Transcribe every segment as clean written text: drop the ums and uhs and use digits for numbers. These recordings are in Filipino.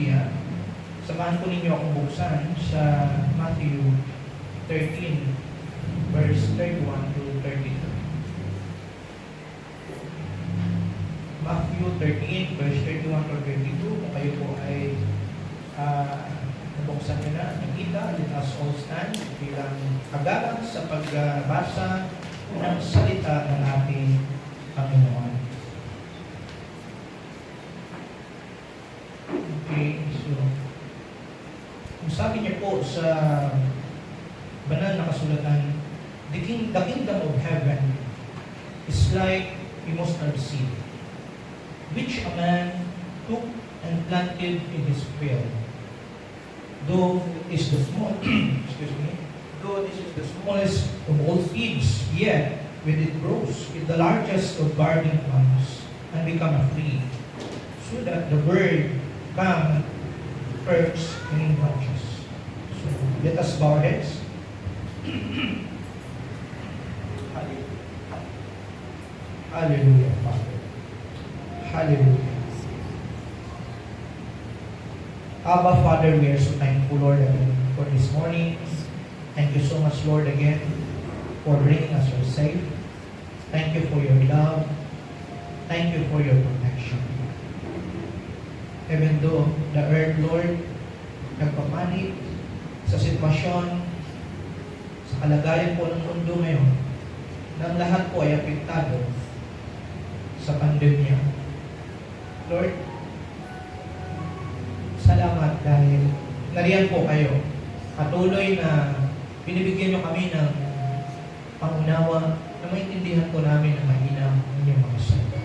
Biblia, samahan po ninyo akong buksan sa Matthew 13, verse 31 to 32. Matthew 13, verse 31 to 32. Kung kayo po ay nabuksan nyo na, nakita, let us all stand bilang kagalang sa pagbasa ng salita ng ating Panginoon. Okay, so kung sabi niya po sa banal na kasulatan, the kingdom of heaven is like a mustard seed, which a man took and planted in his field. Though it is the small, though this is the smallest of all seeds, yet when it grows, it the largest of garden plants, and become a tree, so that the bird come perch in branches. So let us bow our heads. Hallelujah, Father. Hallelujah. Abba, Father, we are so thankful, Lord, again for this morning. Thank you so much, Lord, again, for bringing us here safe. Thank you for your love. Thank you for your protection. Even though the earth, Lord, nagpapanik sa sitwasyon, sa kalagayan po ng mundo ngayon, na lahat po ay apektado sa pandemya. Lord, salamat dahil nariyan po kayo. Patuloy na binibigyan nyo kami ng pangunawa na maintindihan po namin ang mahina ng inyong mga salita.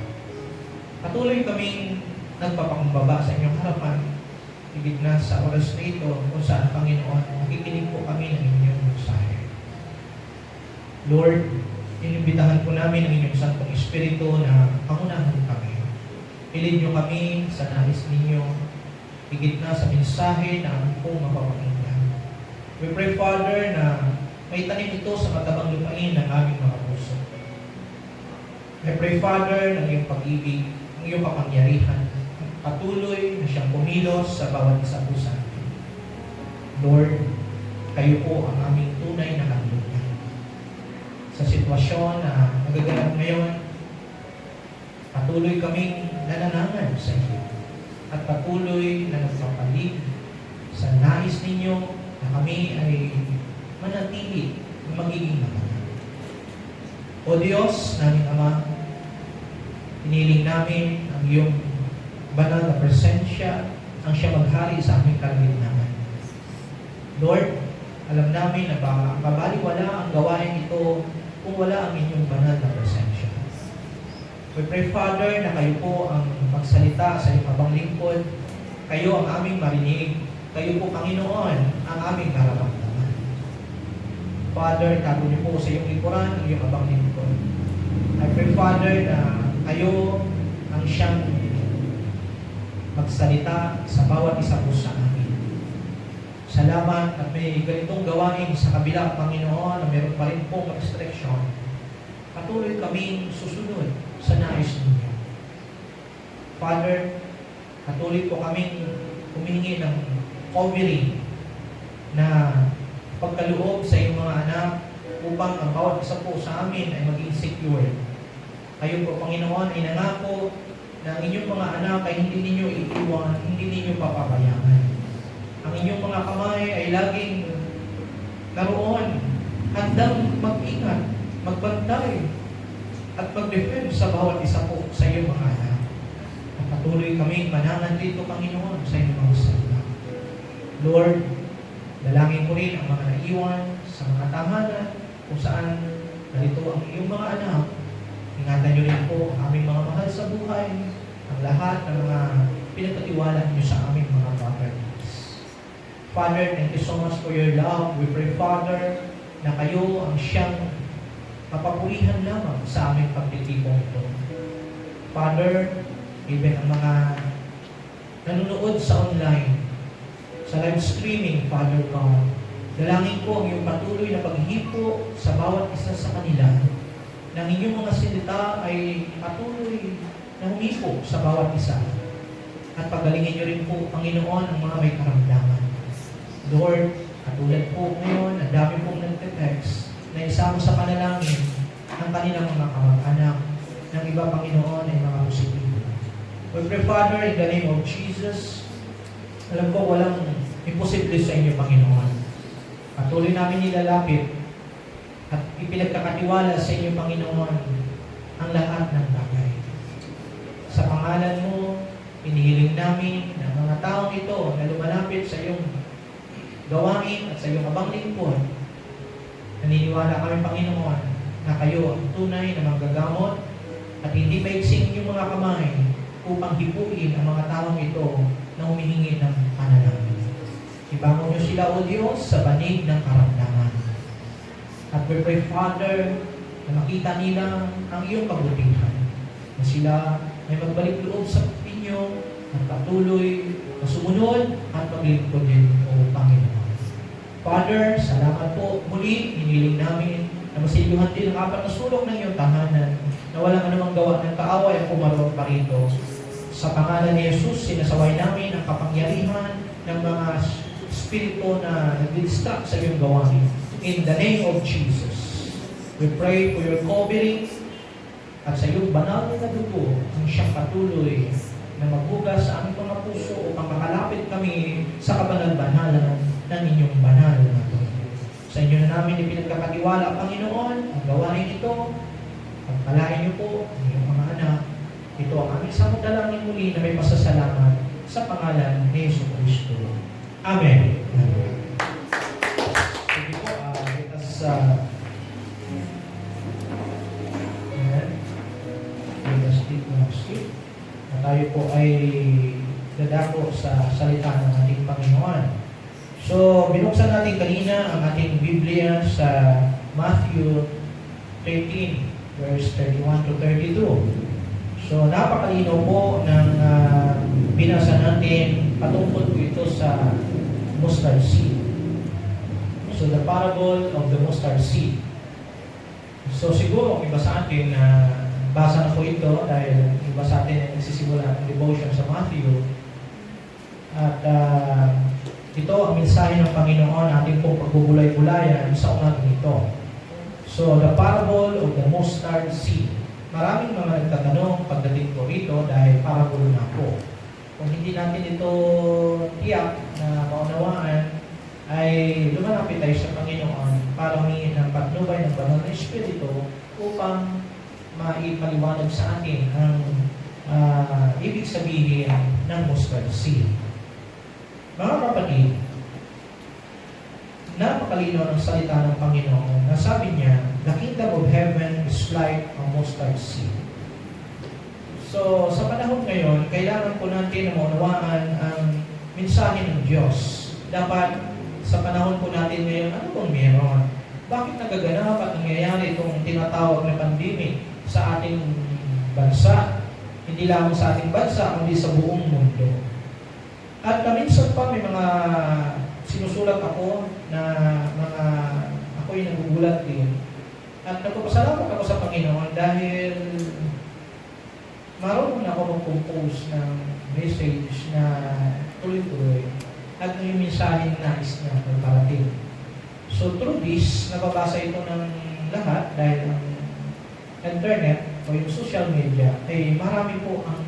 Patuloy kaming nagpapakumbaba sa inyong harapan, higit na sa oras na ito kung saan, Panginoon, nakikinig po kami ng inyong mensahe. Lord, inimbitahan po namin ang inyong Santong Espiritu na pangunahan kami. Pilid nyo kami sa nais ninyo, higit na sa mensahe na ang pong mapapakinggan. We pray, Father, na may tanim ito sa matabang lupain ng aming mga puso. I pray, Father, ng iyong pag-ibig, ng iyong kapangyarihan, patuloy na siyang kumilos sa bawat isa po sa atin. Lord, kayo po ang aming tunay na kanlungan. Sa sitwasyon na nagaganap ngayon, patuloy kaming nananangan sa iyo. At patuloy na nagpapalig sa nais ninyo na kami ay manatili na magiging matagal. O Diyos, naming Ama, piniling namin ang iyong banal na presensya ang siya maghari sa aming kalagitnaan. Lord, alam namin na babaliwala ang gawain ito kung wala ang inyong banal na presensya. We pray, Father, na kayo po ang magsalita sa iyong abang lingkod. Kayo ang aming marinig. Kayo po, Panginoon, ang aming nararamdaman. Father, tago niyo po sa iyong likuran ang iyong abang lingkod. I pray, Father, na kayo ang siyang magsalita sa bawat isa po sa amin. Salamat at may ganitong gawain sa kabila, Panginoon, na meron pa rin pong restriction. Patuloy kaming susunod sa nais ninyo. Father, patuloy po kaming humingi ng covering na pagkaloob sa iyong mga anak upang ang bawat isa po sa amin ay maging secure. Kayo po, Panginoon, ay nangako na ang inyong mga anak ay hindi ninyo iiwan, hindi ninyo papabayaan. Ang inyong mga kamay ay laging naroon, handang mag-ingat, magbantay, at mag-defend sa bawat isa po sa iyong mga anak. At patuloy kaming manangan dito, Panginoon, sa inyong mga salita. Lord, dalangin ko rin ang mga naiwan sa mga tahanan kung saan narito ang iyong mga anak. Ingatan niyo rin po ang aming mga mahal sa buhay, ang lahat ng mga pinagkatiwala niyo sa aming mga properties. Father, thank you so much for your love. We pray, Father, na kayo ang siyang mapapulihan lamang sa aming pagtitipong ito. Father, even ang mga nanonood sa online, sa live streaming, Father God, dalangin ko ang iyong patuloy na paghipo sa bawat isa sa kanila, na inyong mga salita ay patuloy na humipo sa bawat isa. at pagalingin niyo rin po, Panginoon, ang mga may karamdaman. Lord, katulad po ngayon, ang dami pong nagte-text na isama sa panalangin ang kanilang mga kamag-anak ng iba, Panginoon, ay mga positibo. We pray, Father, in the name of Jesus, alam ko walang imposible sa inyo, Panginoon. Patuloy namin nilalapit at ipinagkakatiwala sa inyo, Panginoon, ang lahat ng bagay. Sa pangalan mo, inihiling namin na mga taong ito na lumalapit sa iyong gawain at sa iyong abang lingkod. Naniniwala kami, Panginoon, na kayo ang tunay na manggagamot at hindi maiksing inyong mga kamay upang hipuin ang mga taong ito na humihingi ng panalangin. Ibangon niyo sila, O Diyos, sa banig ng karamdaman. At we pray, Father, na makita nila ang iyong kabutihan, na sila ay magbalik loob sa inyo at patuloy na sumunod at maglingkod din, O Panginoon. Father, salamat po muli, hiniling namin na masiluhan din ang apat na sulok ng iyong tahanan na walang anumang gawa ng kaaway ang pumarong pa rito. Sa pangalan ni Jesus, sinasaway namin ang kapangyarihan ng mga spirito na nag-distract sa iyong gawain. In the name of Jesus, we pray for your covering at sa iyong banal na dugo ang siyang patuloy na maghugas sa aming mga puso upang makalapit kami sa kabanal-banalan ng inyong banal na dugo. Sa inyo na namin ipinagkakatiwala, Panginoon, ang gawain ito. Pagpalain niyo po ang inyong mga anak. Ito ang aming samudalangin muli na may pasasalamat sa pangalan ni Yesu Cristo. Amen. Sige po, let us na tayo po ay dadako sa salita ng ating Panginoon. So, binuksan natin kanina ang ating Biblia sa Matthew 13, verse 31 to 32. So, napakalinaw po ng binasa natin patungkol po ito sa mustard seed. So, the parable of the mustard seed. So, siguro, iba sa atin na basa na po ito dahil iba sa atin ay nagsisimula ng devotion sa Matthew. At ito ang mensahe ng Panginoon, ating pong pagbubulay-bulayan sa umagang ito. So, the parable of the mustard seed. Maraming mga nagtatanong pagdating po rito dahil parable na po. Kung hindi natin ito tiyak na maunawaan, ay lumalapit tayo sa Panginoon para humingi ng patnubay ng banal na Espiritu upang maipaliwanag sa atin ang ibig sabihin ng mustard seed. Mga kapatid, napakalinaw ng salita ng Panginoon na sabi niya, the kingdom of heaven is like a mustard seed. So, sa panahon ngayon, kailangan po natin na maunawaan ang mensahe ng Diyos. Dapat, sa panahon po natin ngayon, ano pong meron? Bakit nagaganap at nangyayari itong tinatawag na pandemic sa ating bansa? Hindi lamang sa ating bansa, kundi sa buong mundo. At minsan pa may mga sinusulat ako na ako'y nagugulat din. At nagpapasalamat ako sa Panginoon dahil marunong na ako mag-compose ng message na tuloy-tuloy at yung mensahe na nais niya magparating. So through this, nababasa ito ng lahat dahil ang internet o yung social media ay marami po ang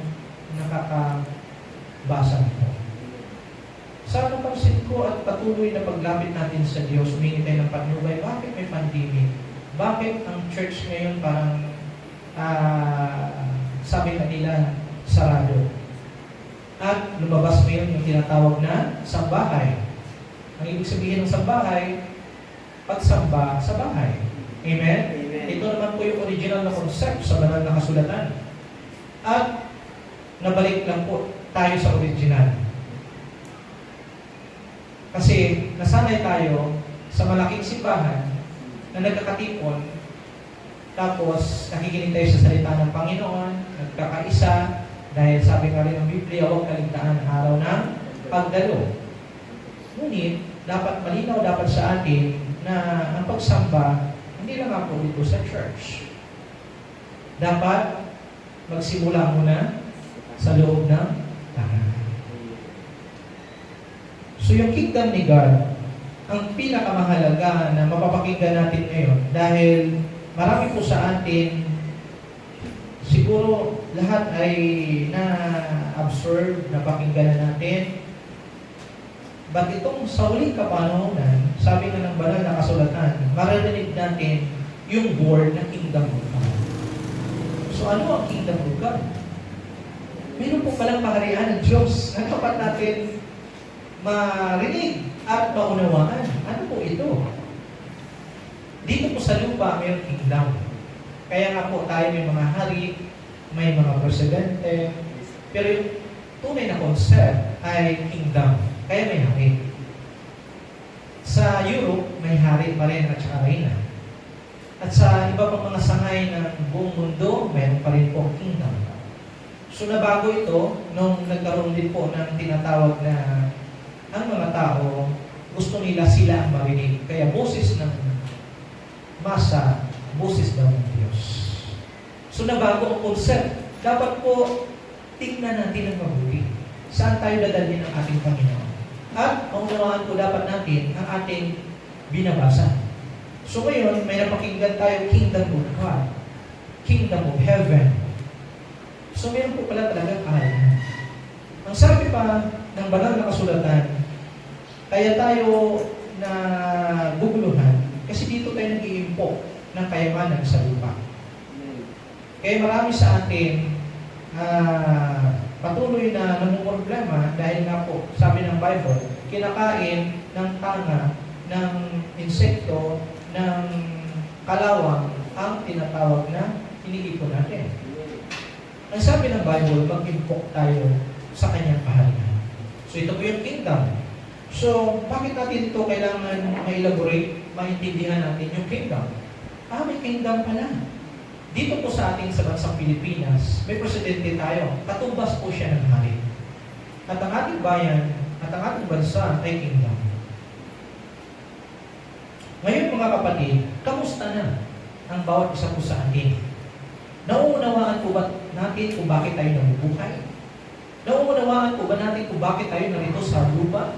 nakakabasa nito. Sa napansin ko at patuloy na paglapit natin sa Diyos, humingi tayo ng patnubay, bakit may pandemic? Bakit ang church ngayon parang sabi kanila sarado? At lumabas ngayon yung tinatawag na sambahay. Ang ibig sabihin ng sambahay, pagsamba sa bahay. Amen? Amen? Ito naman po yung original na concept sa banal na kasulatan. At nabalik lang po tayo sa original. Kasi nasanay tayo sa malaking simbahan na nagkakatipon, tapos nakikinig tayo sa salita ng Panginoon, nagkakaisa, dahil sabi nga rin ng Biblia, huwag kaligtaan ang araw ng pagdalo. Ngunit, malinaw dapat sa atin na ang pagsamba, hindi lang ako dito sa church. Dapat magsimula muna sa loob ng tahanan. So yung kingdom ni God, ang pinakamahalaga na mapapakinggan natin ngayon dahil marami po sa atin, siguro lahat ay na-absorb, napakinggan na natin. But itong sa huling kapanahonan, sabi nga ng banal na kasulatan, maririnig natin yung word na kingdom of God. So ano ang kingdom of God? Meron po palang kaharian ng Diyos na dapat natin marinig at maunawaan. Ano po ito? Dito po sa lupa, mayroong kingdom. Kaya nga po tayo may mga hari, may mga presidente, pero yung tunay na concept ay kingdom. Kaya may hari. Sa Europe, may hari pa rin at saka reyna. At sa iba pang mga sangay ng buong mundo, mayroon pa rin po kingdom. So nabago ito nung nagkaroon din po ng tinatawag na ang mga tao, gusto nila sila ang marinig. Kaya boses ng masa, boses daw ng Diyos. So nabago ang concept. Dapat po tingnan natin ang mabuti. Saan tayo dadalhin ng ating Panginoon? At maunawaan po dapat natin ang ating binabasa. So ngayon, may napakinggan tayo Kingdom of God, Kingdom of Heaven. So mayroon po pala talagang kaharian. Ang sabi pa ng banal na kasulatan, kaya tayo na guguluhan kasi dito tayo nag-iimpok ng kayamanan sa lupa. Kaya marami sa atin patuloy na namumroblema dahil nga po, sabi ng Bible, kinakain ng tanga, ng insekto, ng kalawang ang tinatawag na iniipon natin. Ang sabi ng Bible, mag-impok tayo sa kanyang kaharian. So ito po yung kingdom. So, bakit natin ito kailangan ma-elaborate, maintindihan natin yung kingdom? May kingdom pala. Dito po sa ating sa bansang Pilipinas, may presidente tayo. Katumbas po siya ng hari. At ang ating bayan, at ang ating bansa ay kingdom. Ngayon mga kapatid, kamusta na ang bawat isa po sa atin? Nauunawaan po ba natin kung bakit tayo nabubuhay? Nauunawaan po ba natin kung bakit tayo narito sa lupa?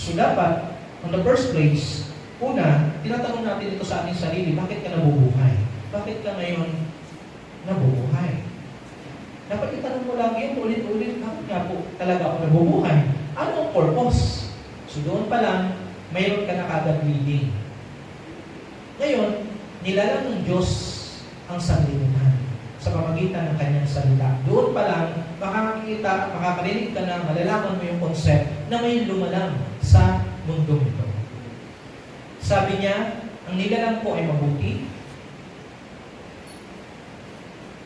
So dapat, on the first place, una, tinatanong natin ito sa ating sarili, bakit ka nabubuhay? Bakit ka ngayon nabubuhay? Dapat itanong mo lang yun, ulit-ulit, bakit nga po talaga ako nabubuhay? Ano ang purpose? So doon pa lang, mayroon ka na kagad leading. Ngayon, nilalang ng Diyos ang sanlibutan sa pamagitan ng kanyang salita. Doon pa lang, makakakita at makakarinig ka na, malalaman mo yung concept na may lumalang sa mundo ito. Sabi niya, ang nilalang po ay mabuti,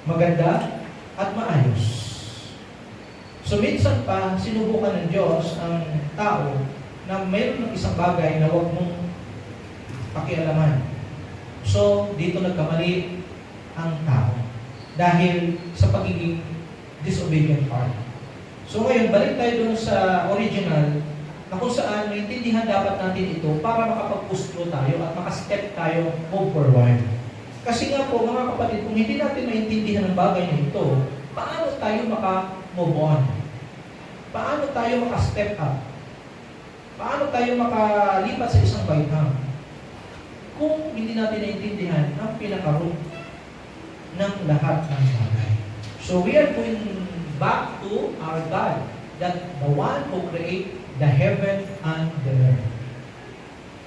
maganda, at maayos. So minsan pa, sinubukan ng Diyos ang tao na mayroon ng isang bagay na huwag mong pakialaman. So, dito nagkamali ang tao dahil sa pagiging disobedient part. So ngayon, balik tayo dun sa original na kung saan maintindihan dapat natin ito para makapag-push through tayo at makastep tayo move forward. Kasi nga po, mga kapatid, kung hindi natin maintindihan ang bagay na ito, paano tayo maka-move on? Paano tayo maka-step up? Paano tayo makalipat sa isang baitang? Kung hindi natin naintindihan ang pinaka-root ng lahat ng bagay. So we are going back to our God, that the one who created the heaven and the earth.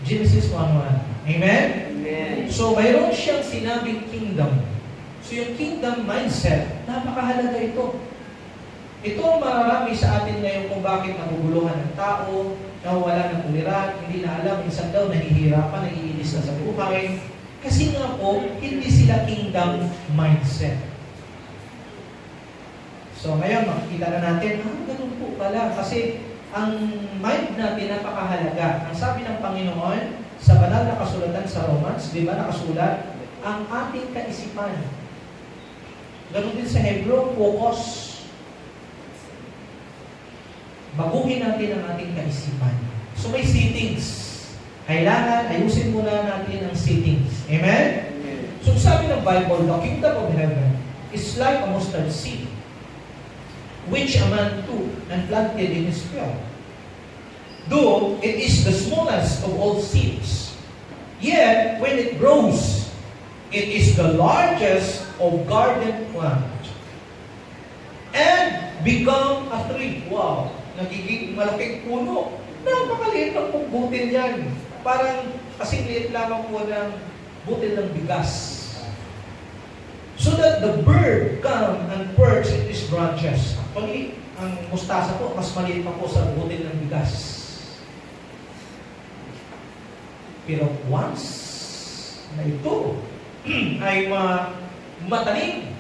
Genesis 1:1. Amen? Amen. So mayroon siyang sinabing kingdom. So yung kingdom mindset, napakahalaga ito. Ito ang mararami sa atin ngayon kung bakit naguguluhan ng tao, nawawala ng uliran, hindi na alam, minsan daw nahihirapan, naiinis na sa buhay. Kasi nga po, hindi sila kingdom mindset. So ngayon, makikita na natin, ganun po pala. Kasi ang mind natin napakahalaga. Ang sabi ng Panginoon sa banal na kasulatan sa Romans, di ba nakasulat, ang ating kaisipan. Ganun din sa Hebrew, focus. Baguhin natin ang ating kaisipan. So may settings. Kailangan ayusin muna natin ang settings. Amen? So sabi ng Bible, the kingdom of heaven is like a mustard seed. which a man took and planted in his field. Though it is the smallest of all seeds, yet when it grows, it is the largest of garden plants, and become a tree. Wow! Nagiging malaking puno. Napakaliit ng butil yan. Parang kasing liit lamang po ng butil ng bigas. So that the bird come and perch in its branches. Actually, ang mustasa po, mas maliit pa po sa butil ng bigas. Pero once na ito ay matanim,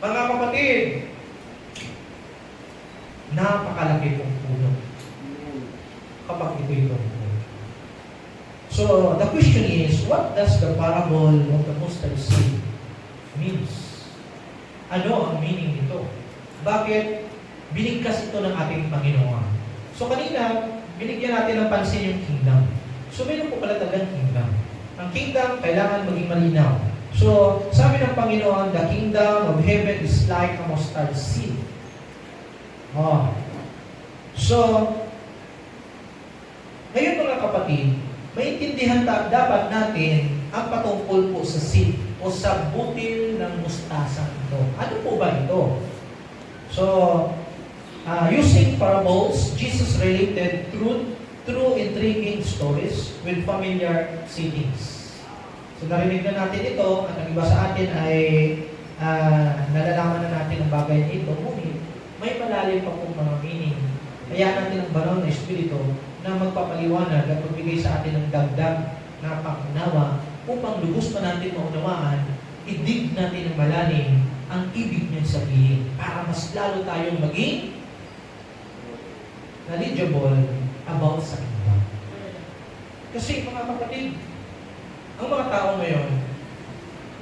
mga kapatid, napakalaki pong puno kapag ito. So, the question is, what does the parable of the mustard seed means? Ano ang meaning nito? Bakit binigkas ito ng ating Panginoon? So, kanina, binigyan natin ng pansin yung kingdom. So, meron po pala talagang kingdom. Ang kingdom, kailangan maging malinaw. So, sabi ng Panginoon, the kingdom of heaven is like a mustard seed. Oh. So, ngayon mga kapatid, maintindihan dapat natin ang patungkol po sa seed o sa butil ng mustasa ito. Ano po ba ito? So, using parables, Jesus related through intriguing stories with familiar settings. So, narinig na natin ito at ang iba sa atin ay nalalaman na natin ang bagay na ito. Ngunit, may malalim pa pong mga meaning. Kaya natin ang banal na Espiritu na magpapaliwanag at magbigay sa atin ng dagdag na pangunawa upang lubos pa natin maunawaan, idig natin ng malalim ang ibig niyang sabihin para mas lalo tayong maging knowledgeable about sa kingdom. Kasi mga kapatid, ang mga tao ngayon,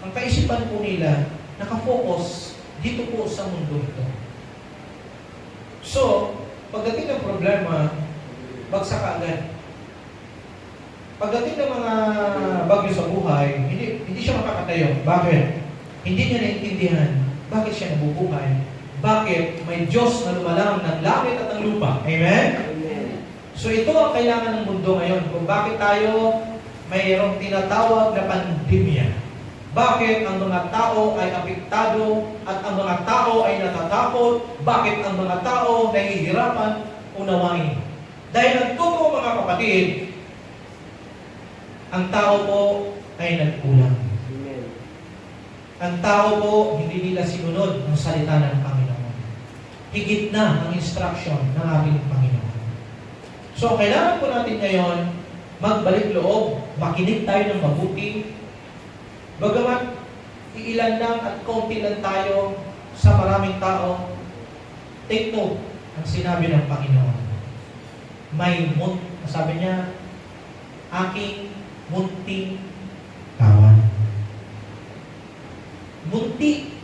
ang kaisipan po nila nakafocus dito po sa mundo ito. So, pagdating ng problema, bagsak agad. Pagdating ng mga bagyo sa buhay, hindi siya makakatayo. Bakit? Hindi niya naintindihan bakit siya nabubuhay. Bakit may Diyos na lumalang ng langit at ng lupa. Amen? Amen. So ito ang kailangan ng mundo ngayon. Kung bakit tayo mayroong tinatawag na pandemya. Bakit ang mga tao ay apektado at ang mga tao ay natatakot? Bakit ang mga tao nahihirapan unawain? Dahil ang totoo mga kapatid, ang tao po ay nagkulang. Amen. Ang tao po, hindi nila sinunod ang salita ng Panginoon. Higit na ang instruction ng ating Panginoon. So, kailangan po natin ngayon magbalik loob, makinig tayo ng mabuti. Bagamat iilan lang at konti lang tayo sa maraming tao, take note ang sinabi ng Panginoon. Sabi niya, aking munting kawan. Munti.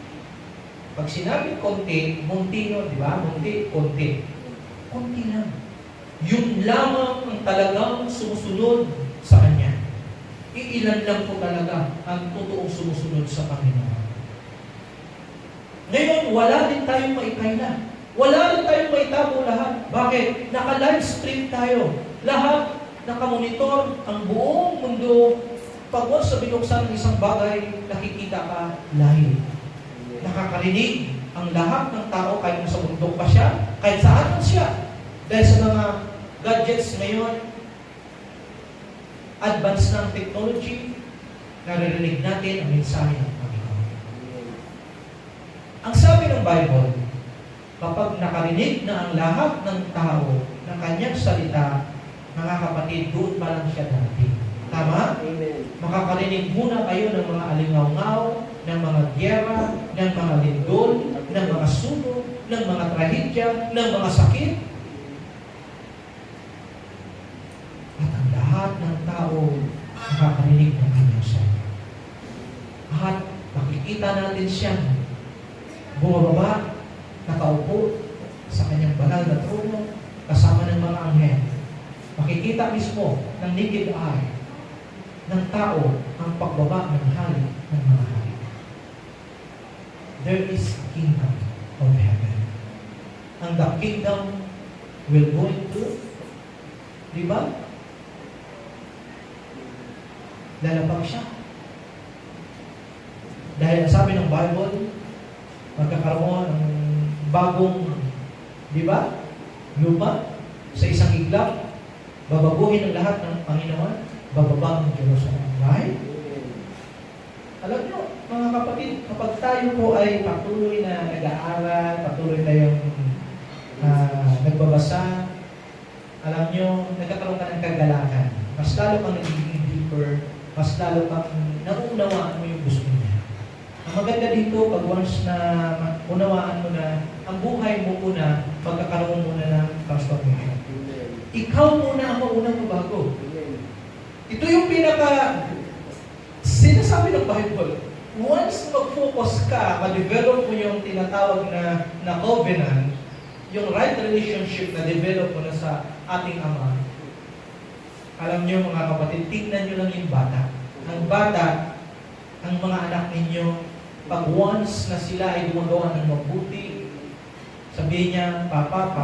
Pag sinabi konti, munti yun, di ba? Munti, konti. Konti lang. Yun lamang ang talagang sumusunod sa Kanya. Iilan lang po talaga ang totoong sumusunod sa Panginoon. Ngayon, wala din tayong maikaila. Wala din tayong maitabo lahat. Bakit? Naka-live stream tayo. Lahat nakamonitor ang buong mundo. Pag once sa binuksan ng isang bagay, nakikita ka live. Nakakarinig ang lahat ng tao kahit nasa bundok pa siya, kahit saan man siya. Dahil sa mga gadgets ngayon, advance ng technology, naririnig natin ang mensahe ng Panginoon. Ang sabi ng Bible, kapag nakarinig na ang lahat ng tao ng kanyang salita, mga kapatid, doon pa lang siya dati. Tama? Amen. Makakarinig muna kayo ng mga alingaw-ngaw, ng mga gyera, ng mga lindol, ng mga sunog, ng mga trahedya, ng mga sakit. At ang lahat ng tao makakarinig ng kanyang salita. At makikita natin siya bumababa, nakaupo sa kanyang banal na trono, kasama ng mga anghel. Makikita mismo ng naked eye ng tao ang pagbaba ng hari ng mga hari. There is a kingdom of heaven. ang the kingdom will go into, di ba? Lalapag siya. Dahil ang sabi ng Bible, magkakaroon ng bagong, di ba? Lupa sa isang iglap, babaguhin ang lahat ng Panginoon, bababa ng Jerusalem. Right? Alam nyo, mga kapatid, kapag tayo po ay patuloy na nag-aaral, patuloy tayong nagbabasa, alam nyo, nagkakaroon ka ng kagalakan. Mas lalo kang nagiging deeper, mas lalo kang nauunawaan mo yung gusto niya. Ang maganda dito, pag once na unawaan mo na, ang buhay mo una, magkakaroon muna ng transformation. Ikaw muna ang maunang mabago. Ito yung sinasabi ng Bible. Once mag-focus ka, ma-develop mo yung tinatawag na covenant, yung right relationship na develop mo na sa ating Ama, alam niyo mga kapatid, tingnan niyo lang yung bata. Ang bata, ang mga anak ninyo, pag once na sila ay gumagawa ng mabuti, sabihin niya, Papa,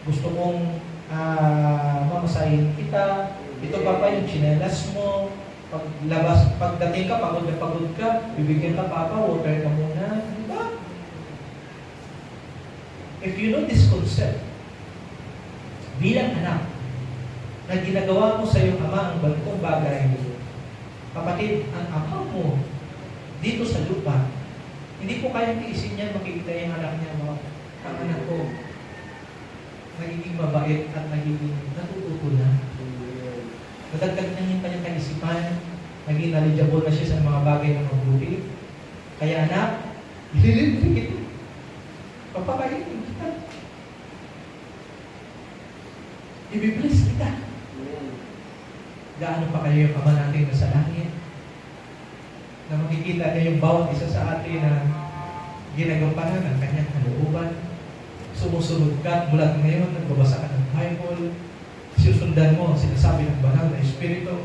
gusto kong mamasahin kita. Ito Papa, yung tsinelas mo. Pagdating ka, pagod ka, bibigyan ka Papa, water ka muna. Diba? If you know this concept, bilang anak, na ginagawa mo sa iyong ama ang bantong bagay, kapatid, ang ama mo dito sa lupa, hindi po kayang tiisin niya makikita yung anak niya mo. Ang anak ko, nagiging mabait at nagiging natututo na. Nadagdag na yung kanyang kaisipan, naging knowledgeable na siya sa mga bagay na mabuti. Kaya anak, ililibre kita. Papakainin kita. Ibibless kita. Gaano pa kayo yung Ama natin na sa langit? Na makikita niya yung bawat isa sa atin na ginagampanan ng kanyang kalooban. Sumusunod ka mula ngayon, nagbabasa ka ng Bible, sinusundan mo ang sinasabi ng banal na Espiritu.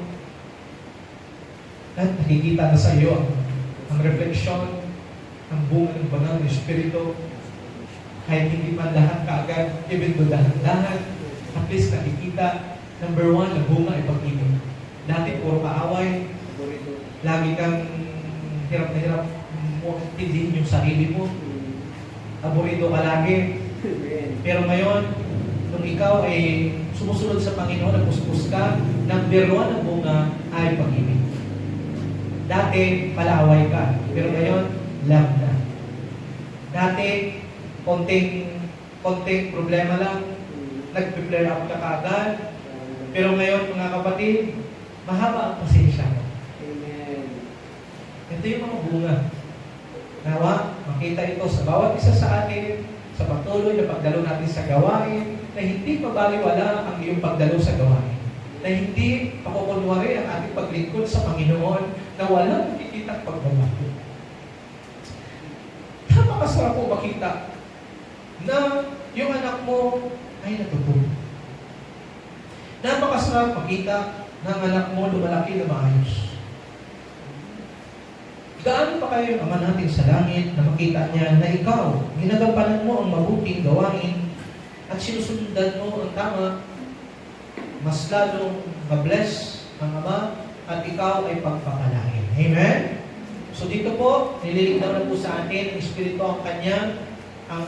At nakikita na sa iyo ang refleksyon, ang bunga ng banal na Espiritu. Kahit hindi man lahat kaagad, even though dahan-dahan, at least nakikita, number one, ang bunga ay pag-ibig. Dati puro kaaway, lagi kang hirap na hirap mo tindihin yung sarili mo. Aburido ka lagi. Pero ngayon, nung ikaw ay sumusunod sa Panginoon, nagpuspos ka, number one ang bunga ay pag-ibig. Dati, palaaway ka. Pero ngayon, love na. Dati, konting problema lang, nag-flare up ka kaagad. Pero ngayon, mga kapatid, mahaba ang pasensya mo. Amen. Ito yung mga bunga. Nawa, makita ito sa bawat isa sa atin, sa patuloy na pagdalo natin sa gawain, na hindi pabaliwala ang iyong pagdalo sa gawain. Na hindi pakukunwari ang ating paglingkod sa Panginoon na walang nakikitang pagbabago. Napakasarap po makita na yung anak mo ay natutunan. Napakasarap makita na ang anak mo lumalaki na maayos. Gaano pa kayo yung Ama natin sa langit na makita niya na ikaw, ginagampanan mo ang mabuting gawain at sinusundan mo ang tama, mas lalong ma-bless ang Ama at ikaw ay pagpapalain. Amen? So dito po, nililigtaw na po sa atin ang Espiritu ang Kanya, ang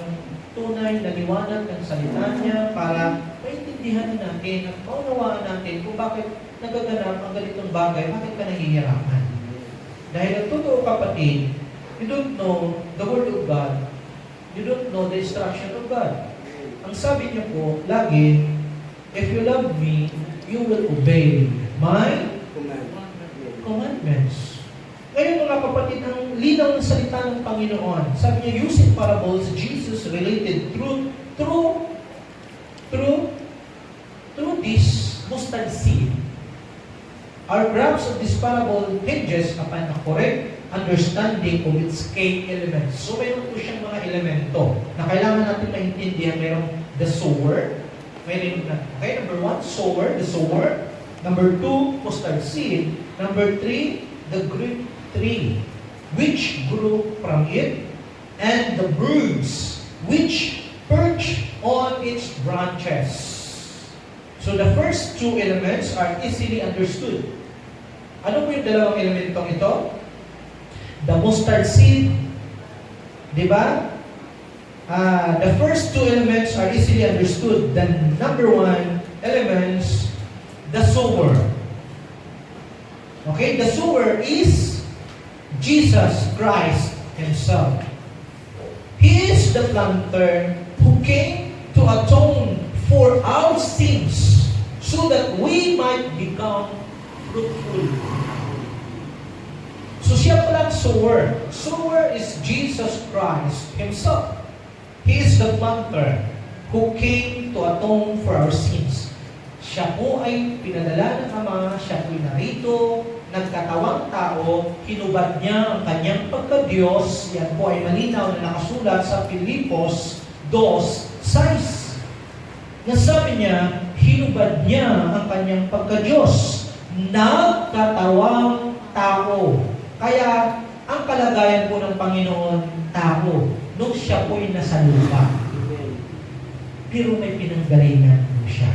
tunay na liwanag ng salita niya para maintindihan natin at maunawaan natin kung bakit nagaganap ang ganitong bagay, bakit ka nahihirapan. Dahil ang totoo kapatid, you don't know the Word of God, you don't know the instruction of God. Ang sabi niya po, lagi, if you love me, you will obey my commandments. Ngayon mga kapatid, ang linaw ng salita ng Panginoon, sabi niya, using parables, Jesus related through this mustard seed. Our grasp of this parable hinges upon a correct understanding of its key elements. So mayroon po siyang mga elemento na kailangan natin maintindihan. Mayroong the sower. Okay, number one, sower, the sower. Number two, mustard seed. Number three, the grape tree, which grew from it. and the birds which perch on its branches. So the first two elements are easily understood. Ano po yung dalawang elementong ito? The mustard seed, di ba? The first two elements are easily understood. The number one elements, the sower. Okay, the sower is Jesus Christ Himself. He is the planter who came to atone for our sins so that we might become fruitful. So siya palang sower. Sower is Jesus Christ Himself. He is the planter who came to atone for our sins. Siya po ay pinadala ng Ama, siya po'y narito, nagkatawang tao, hinubad niya ang kanyang pagka-Diyos. Yan po ay malinaw na nakasulat sa Filipos 2:6. Nasabi niya, hinubad niya ang kanyang pagka-Diyos, nagkatawang tao. Kaya, ang kalagayan po ng Panginoon, tao, nung siya po'y nasa lupa. Pero may pinanggalingan po siya.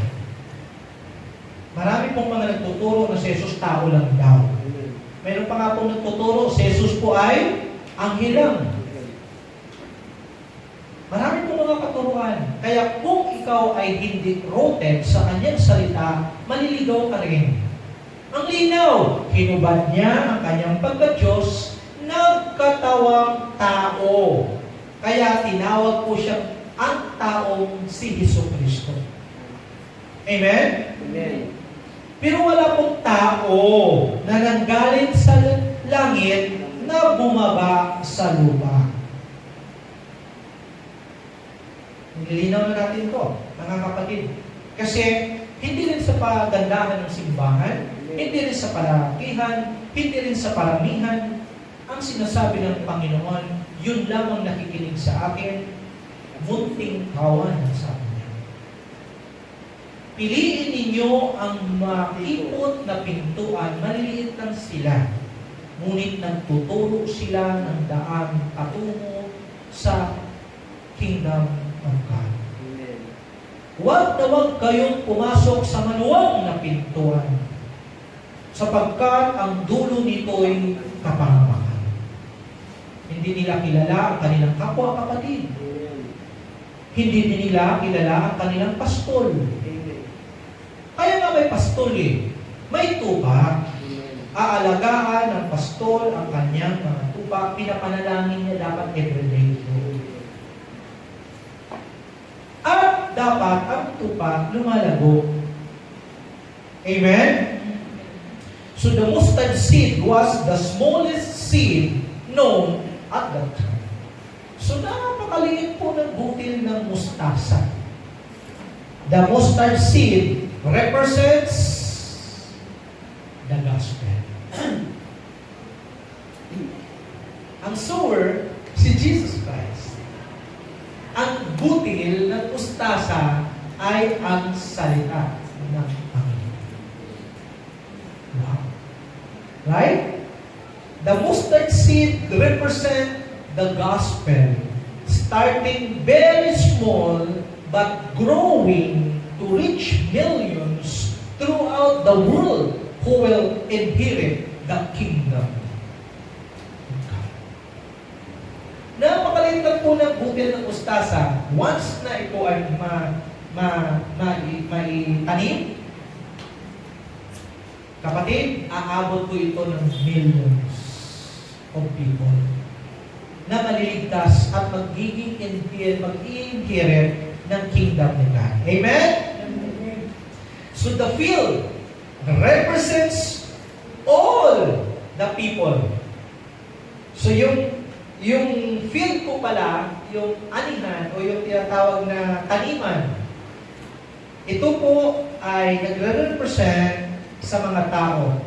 Marami pong mga nagtuturo na si Jesus tao lang daw. Mayroon pa nga pong nagtuturo, si Jesus po ay anghel lang. Marami pong mga katuruan. Kaya kung ikaw ay hindi rooted sa kanyang salita, maliligaw ka rin. Ang linaw, hinubad niya ang kanyang pagka-Diyos, nagkatawang tao. Kaya tinawag po siyang ang taong si Jesucristo. Amen? Amen. Pero wala pong tao na nanggaling sa langit na bumaba sa lupa. Nililinaw na natin to, mga kapatid. Kasi hindi rin sa pagandahan ng simbahan, hindi rin sa palakihan, hindi rin sa paramihan. Ang sinasabi ng Panginoon, yun lamang nakikinig sa akin, munting kawan sa akin. Piliin ninyo ang makipot na pintuan, maliliit lang sila. Ngunit nagtuturo sila ng daan patungo sa kingdom of God. Huwag na huwag kayong pumasok sa maluwang na pintuan, sapagkat ang dulo nito'y kapahamakan. Hindi nila kilala ang kanilang kapwa-kapatid. Hindi nila kilala ang kanilang pastol. Kaya nga may pastol eh. May tupa. Aalagaan ng pastol ang kanyang mga tupa. Pinapanalangin niya dapat everyday. At dapat ang tupa lumalago. Amen? So the mustard seed was the smallest seed known at that time. So napakaliit po ng butil ng mustasa. The mustard seed represents the gospel. Ang sower, si Jesus Christ. Ang butil ng mustasa ay ang salita ng Panginoon. Wow. Right? The mustard seed represent the gospel, starting very small but growing to reach millions throughout the world who will inherit the kingdom. Napakaliit lang po ng butil ng mustasa. Once na ito ay maitanim, kapatid, aabot po ito ng millions of people na maliligtas at mag-i-inherit ng kingdom ni God. Amen? So the field represents all the people. So yung field po pala, yung anihan o yung tinatawag na taniman, ito po ay nagre-represent sa mga tao.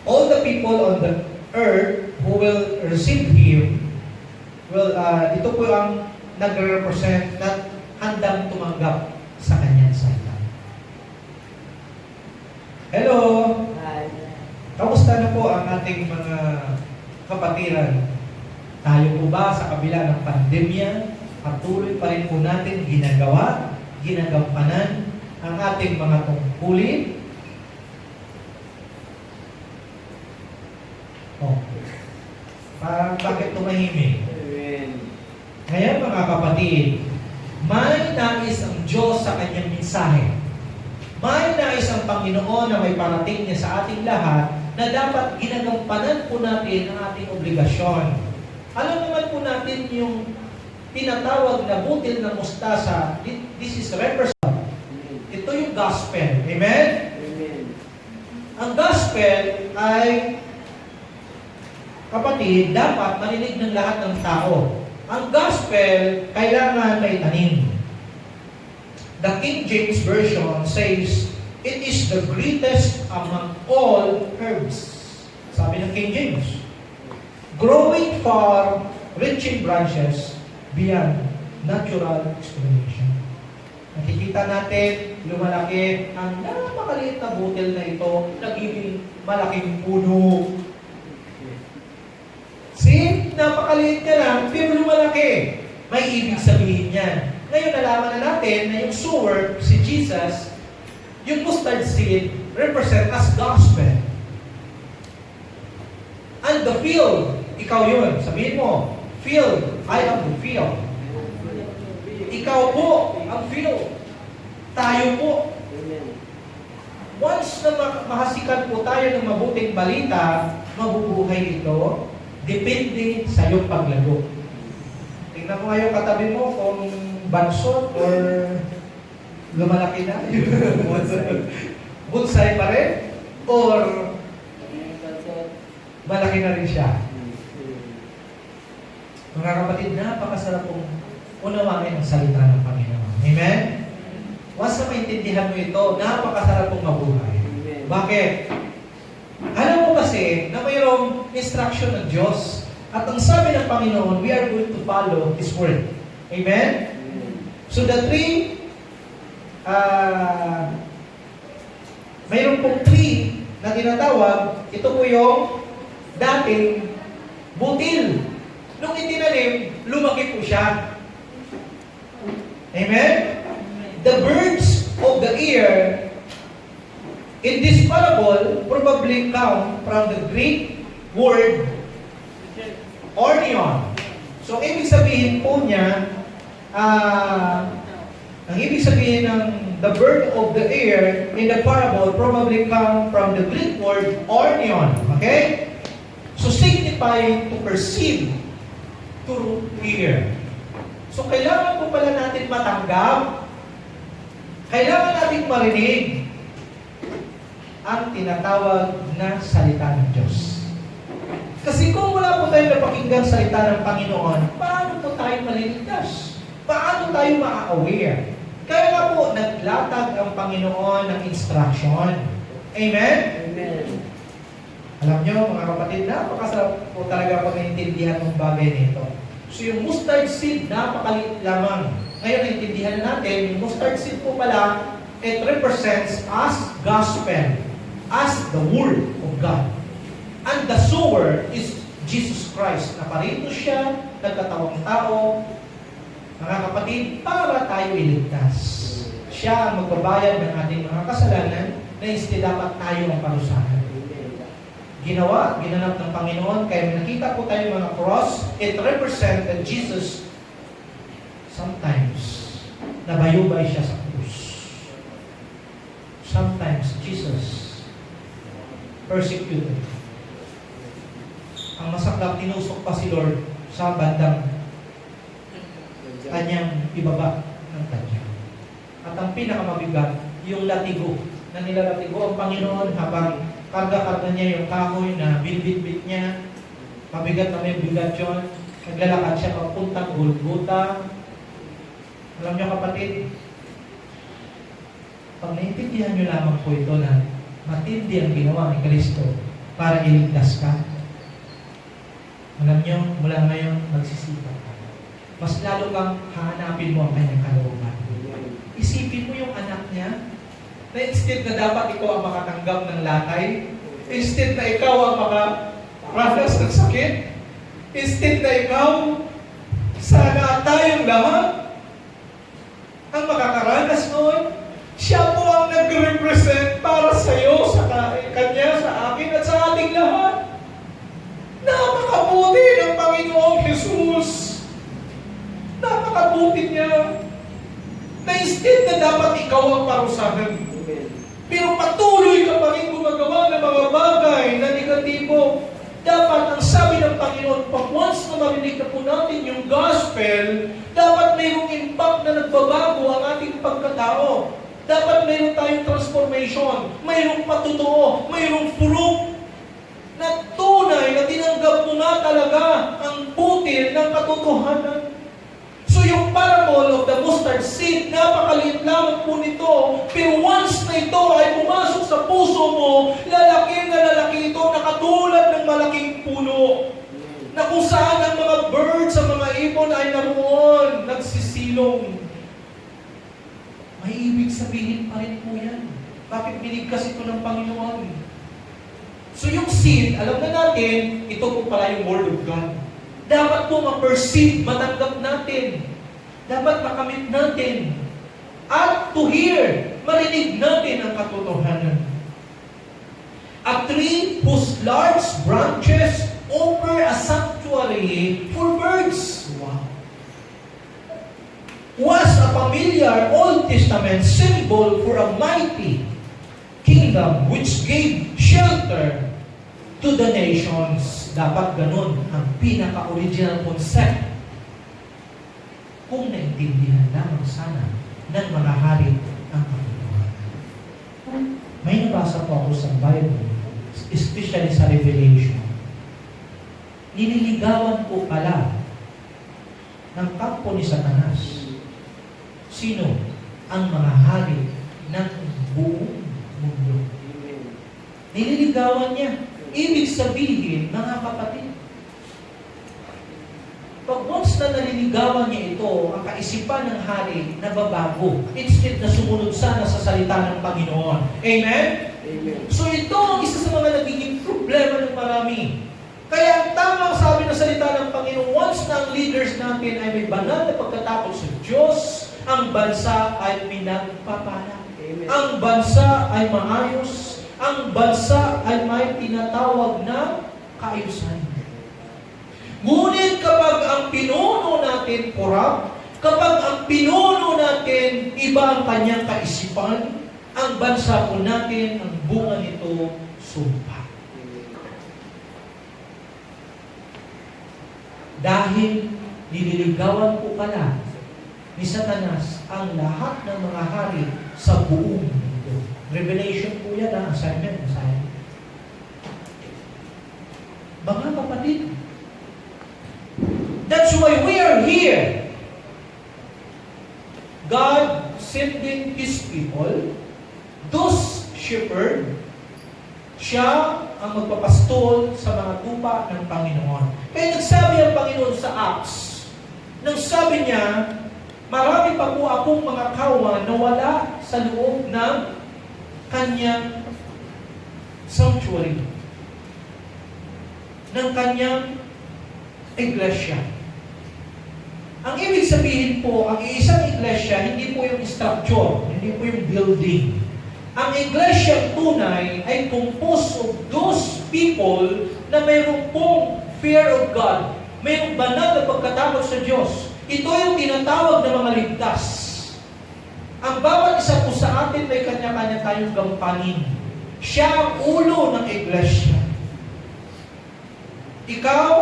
All the people on the earth who will receive Him, ito po ang nagre-represent na handang tumanggap sa kanyang salita. Hello! Kamusta na po ang ating mga kapatiran? Tayo po po ba sa kabila ng pandemya, patuloy pa rin po natin ginagampanan ang ating mga tungkulin? Bakit tumahimik? Ngayon mga kapatid, may nais ang Diyos sa kanyang mensahe. May nais ang Panginoon na may parating niya sa ating lahat na dapat ginagampanan po natin ang ating obligasyon. Alam naman po natin yung tinatawag na butil ng mustasa. This is represent. Ito yung gospel. Amen? Amen. Ang gospel ay, kapatid, dapat marinig ng lahat ng tao. Ang gospel, kailangan may tanim. The King James Version says, it is the greatest among all herbs. Sabi ng King James. Growing far, reaching branches beyond natural explanation. Nakikita natin, lumalaki ang napakaliit na butil na ito, nagiging malaking puno. See, napakaliit niya lang, pero lumalaki. May ibig sabihin yan. Ngayon, nalaman na natin na yung sower, si Jesus, yung mustard seed, represent as gospel. And the field, ikaw yun. Sabihin mo, field, I am the field. Ikaw po, ang field. Tayo po. Once na mahasikan po tayo ng mabuting balita, mabubuhay ito, depende sa iyong paglago. Tingnan mo ngayon katabi mo kung bansot or lumalaki na. Bonsai pa rin? Or malaki na rin siya? Mga kapatid, napakasarap pong unawain ang salita ng Panginoon. Amen? Once na maintindihan mo ito, napakasarap pong mabuhay. Bakit? Alam mo kasi na mayroong instruction ng Diyos at ang sabi ng Panginoon, we are going to follow His word. Amen? So the tree, mayroon pong tree na tinatawag, ito po yung dating butil. Nung itinanim, lumaki po siya. Amen? The birds of the air in this parable probably come from the Greek word ornion. So, ibig sabihin po niya, ang ibig sabihin ng the bird of the air in the parable probably come from the Greek word ornion. Okay? So, signifying to perceive, to hear. So, kailangan po pala natin matanggap, kailangan natin marinig ang tinatawag na salita ng Diyos. Kasi kung wala po tayong napakinggang salita ng Panginoon, paano po tayo maliligtas? Paano tayo ma-aware? Kaya nga po, naglatag ang Panginoon ng instruction. Amen? Amen. Alam nyo, mga kapatid, napakasarap po talaga pag naintindihan ng bagay nito. So yung mustard seed, napakaliit lamang. Ngayon, naintindihan natin, yung mustard seed po pala, it represents as gospel, as the word of God. And the sower is Jesus Christ. Naparito siya, nagkatawang tao, mga kapatid, para tayo iligtas. Siya ang magbabayad ng ating mga kasalanan na hindi dapat tayo ang parusahan. Ginanap ng Panginoon, kaya nakita po tayo mga cross, it represents that Jesus sometimes nabayubay siya sa krus. Sometimes Jesus persecuted. Ang masakdap, tinusok pa si Lord sa bandang kanyang ibaba ng tadya. At ang pinakamabigat, yung latigo, na nilalatigo ang Panginoon habang karga-karga niya yung kahoy na bit-bit niya, mabigat na may bigat yun, naglalakad siya papuntang Golgotha. Alam niyo kapatid, pag naintindihan niyo lamang po ito na matindi ang ginawa ni Kristo para iligtas ka, alam niyo, mula ngayon, magsisipa ka. Mas lalo kang hahanapin mo ang kanyang kalooban. Isipin mo yung anak niya, na instead na dapat ikaw ang makatanggap ng latay, instead na ikaw ang makaranas ng sakit, instead na ikaw Sana tayong lahat ang makakaranas noon. Siya po ang nag-represent para sa iyo, sa Kanya, sa akin, at sa ating lahat. Napakabuti ng Panginoong Jesus. Napakabuti niya. Na instead na dapat ikaw ang parusahan. Pero patuloy ka pa rin gumagawa ng mga bagay na negatibo. Dapat, ang sabi ng Panginoon, pag once na marinig na po natin yung gospel, dapat mayroong impact na nagbabago ang ating pagkatao. Dapat mayroong tayong transformation, mayroong patutuo, mayroong fruit na tunay na tinanggap mo na talaga ang butil ng katotohanan. So yung parable of the mustard seed, napakaliit lamang po nito. Pero once na ito ay pumasok sa puso mo, lalaki na lalaki ito na katulad ng malaking puno. Na kung saan ang mga birds, ang mga ibon ay naroon, nagsisilong. May ibig sabihin pa rin po yan. Bakit binigkas ito ng Panginoon? So yung seed, alam na natin, ito po pala yung Word of God. Dapat po ma-perceive, matanggap natin. Dapat makamit natin. At to hear, marinig natin ang katotohanan. A tree whose large branches offer a sanctuary for birds. Wow. Was a familiar Old Testament symbol for a mighty kingdom which gave shelter to the nations. Dapat ganun ang pinaka-original concept. Kung naintindihan lamang sana ng mga hari ang katotohanan. May nabasa po ako sa Bible, especially sa Revelation. Nililigawan po pala ng kampo ni Satanas. Sino? Ang mga hari ng buong mundo. Nililigawan niya. Ibig sabihin, mga kapatid, pag once na naliligawan niya ito, ang kaisipan ng hari nababago. Instead na sumunod sana sa salita ng Panginoon. Amen? Amen. So ito ang isa sa mga nagiging problema ng marami. Kaya ang tamang sabi ng salita ng Panginoon, once na ang leaders natin ay may banal na pagkatapos sa Diyos, ang bansa ay pinagpapala. Amen. Ang bansa ay maayos. Ang bansa ay may tinatawag na kaayusan. Ngunit kapag ang pinuno natin corrupt, kapag ang pinuno natin iba ang kanyang kaisipan, ang bansa po natin, ang bunga nito, sumpa. Dahil nililigawan po pala ni Satanas ang lahat ng mga hari sa buong mundo. Revelation po yan, assignment. Mga kapatid, that's why we are here. God sending His people, those shepherd, siya ang magpapastol sa mga tupa ng Panginoon. Kaya nagsabi ang Panginoon sa Acts, nang sabi niya, marami pa po akong mga kawan na wala sa loob ng kanyang sanctuary, ng kanyang iglesia. Ang ibig sabihin po, ang isang iglesia, hindi po yung structure, hindi po yung building. Ang iglesia tunay ay composed of those people na mayroong pong fear of God, mayroong banal na pagkatakot sa Diyos. Ito yung tinatawag na mga ligtas. Ang bawat isa po sa atin may kanya-kanya tayong gampanin. Siya ang ulo ng iglesia. Ikaw,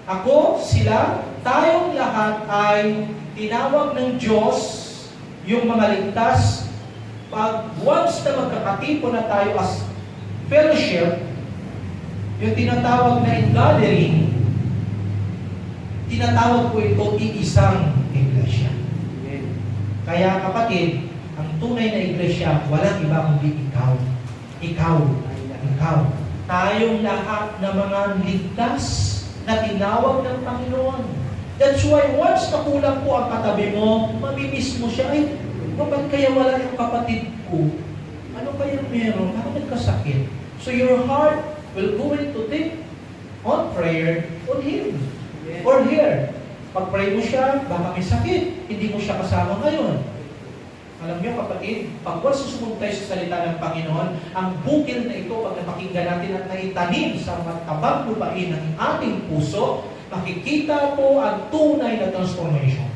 ako, sila, tayong lahat ay tinawag ng Diyos, yung mga ligtas. Pag once na magkakatipon na tayo as fellowship, yung tinatawag na in-gathering, tinatawag ko ito iisang iglesia. Kaya kapatid, ang tunay na iglesia, walang iba kundi ikaw. Ikaw. Tayong lahat na mga ligtas na tinawag ng Panginoon. That's why once na kulang po ang katabi mo, mamimiss mo siya, ay, ba't kaya wala yung kapatid ko? Ano kaya meron? Bakit nagkasakit? So your heart will go into think on prayer on him or here. Pag-pray mo siya, baka may sakit, hindi mo siya kasama ngayon. Alam niyo kapatid, pag once susunod tayo sa salita ng Panginoon, ang bukil na ito, pag napakinggan natin at naitanim sa matabang lupain ng ating puso, makikita po ang tunay na transformation.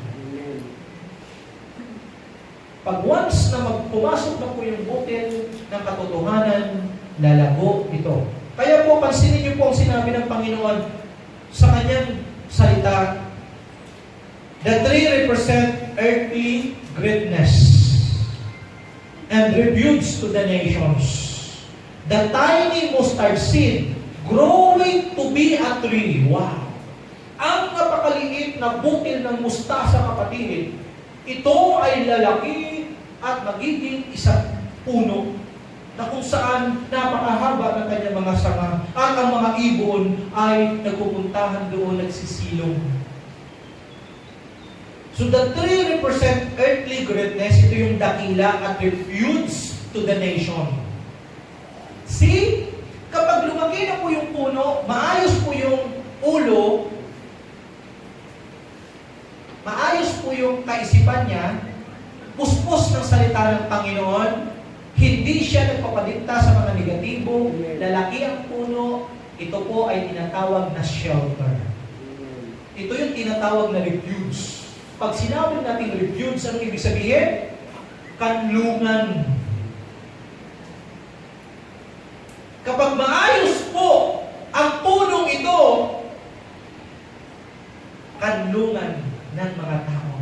Pag once na pumasok na po yung bukil ng katotohanan, lalago ito. Kaya po, pansinin niyo po ang sinabi ng Panginoon sa kanyang salita. The tree represent earthly greatness and rebukes to the nations. The tiny mustard seed growing to be a tree. Wow! Ang napakaliit na bukil ng mustasa, kapatid, ito ay lalaki at magiging isang puno na kung saan napakahaba ng kanyang mga sanga at ang mga ibon ay nagpupuntahan doon, nagsisilong. So the tree represent earthly greatness. Ito yung dakila at refuge to the nation. See? Kapag lumaki na po yung puno, maayos po yung ulo, maayos po yung kaisipan niya, puspos ng salita ng Panginoon, hindi siya nagpapadikta sa mga negatibo, lalaki ang puno, ito po ay tinatawag na shelter. Ito yung tinatawag na refuge. Pag sinabi natin refuge, anong ibig sabihin? Kanlungan. Kapag maayos po ang punong ito, kanlungan ng mga tao.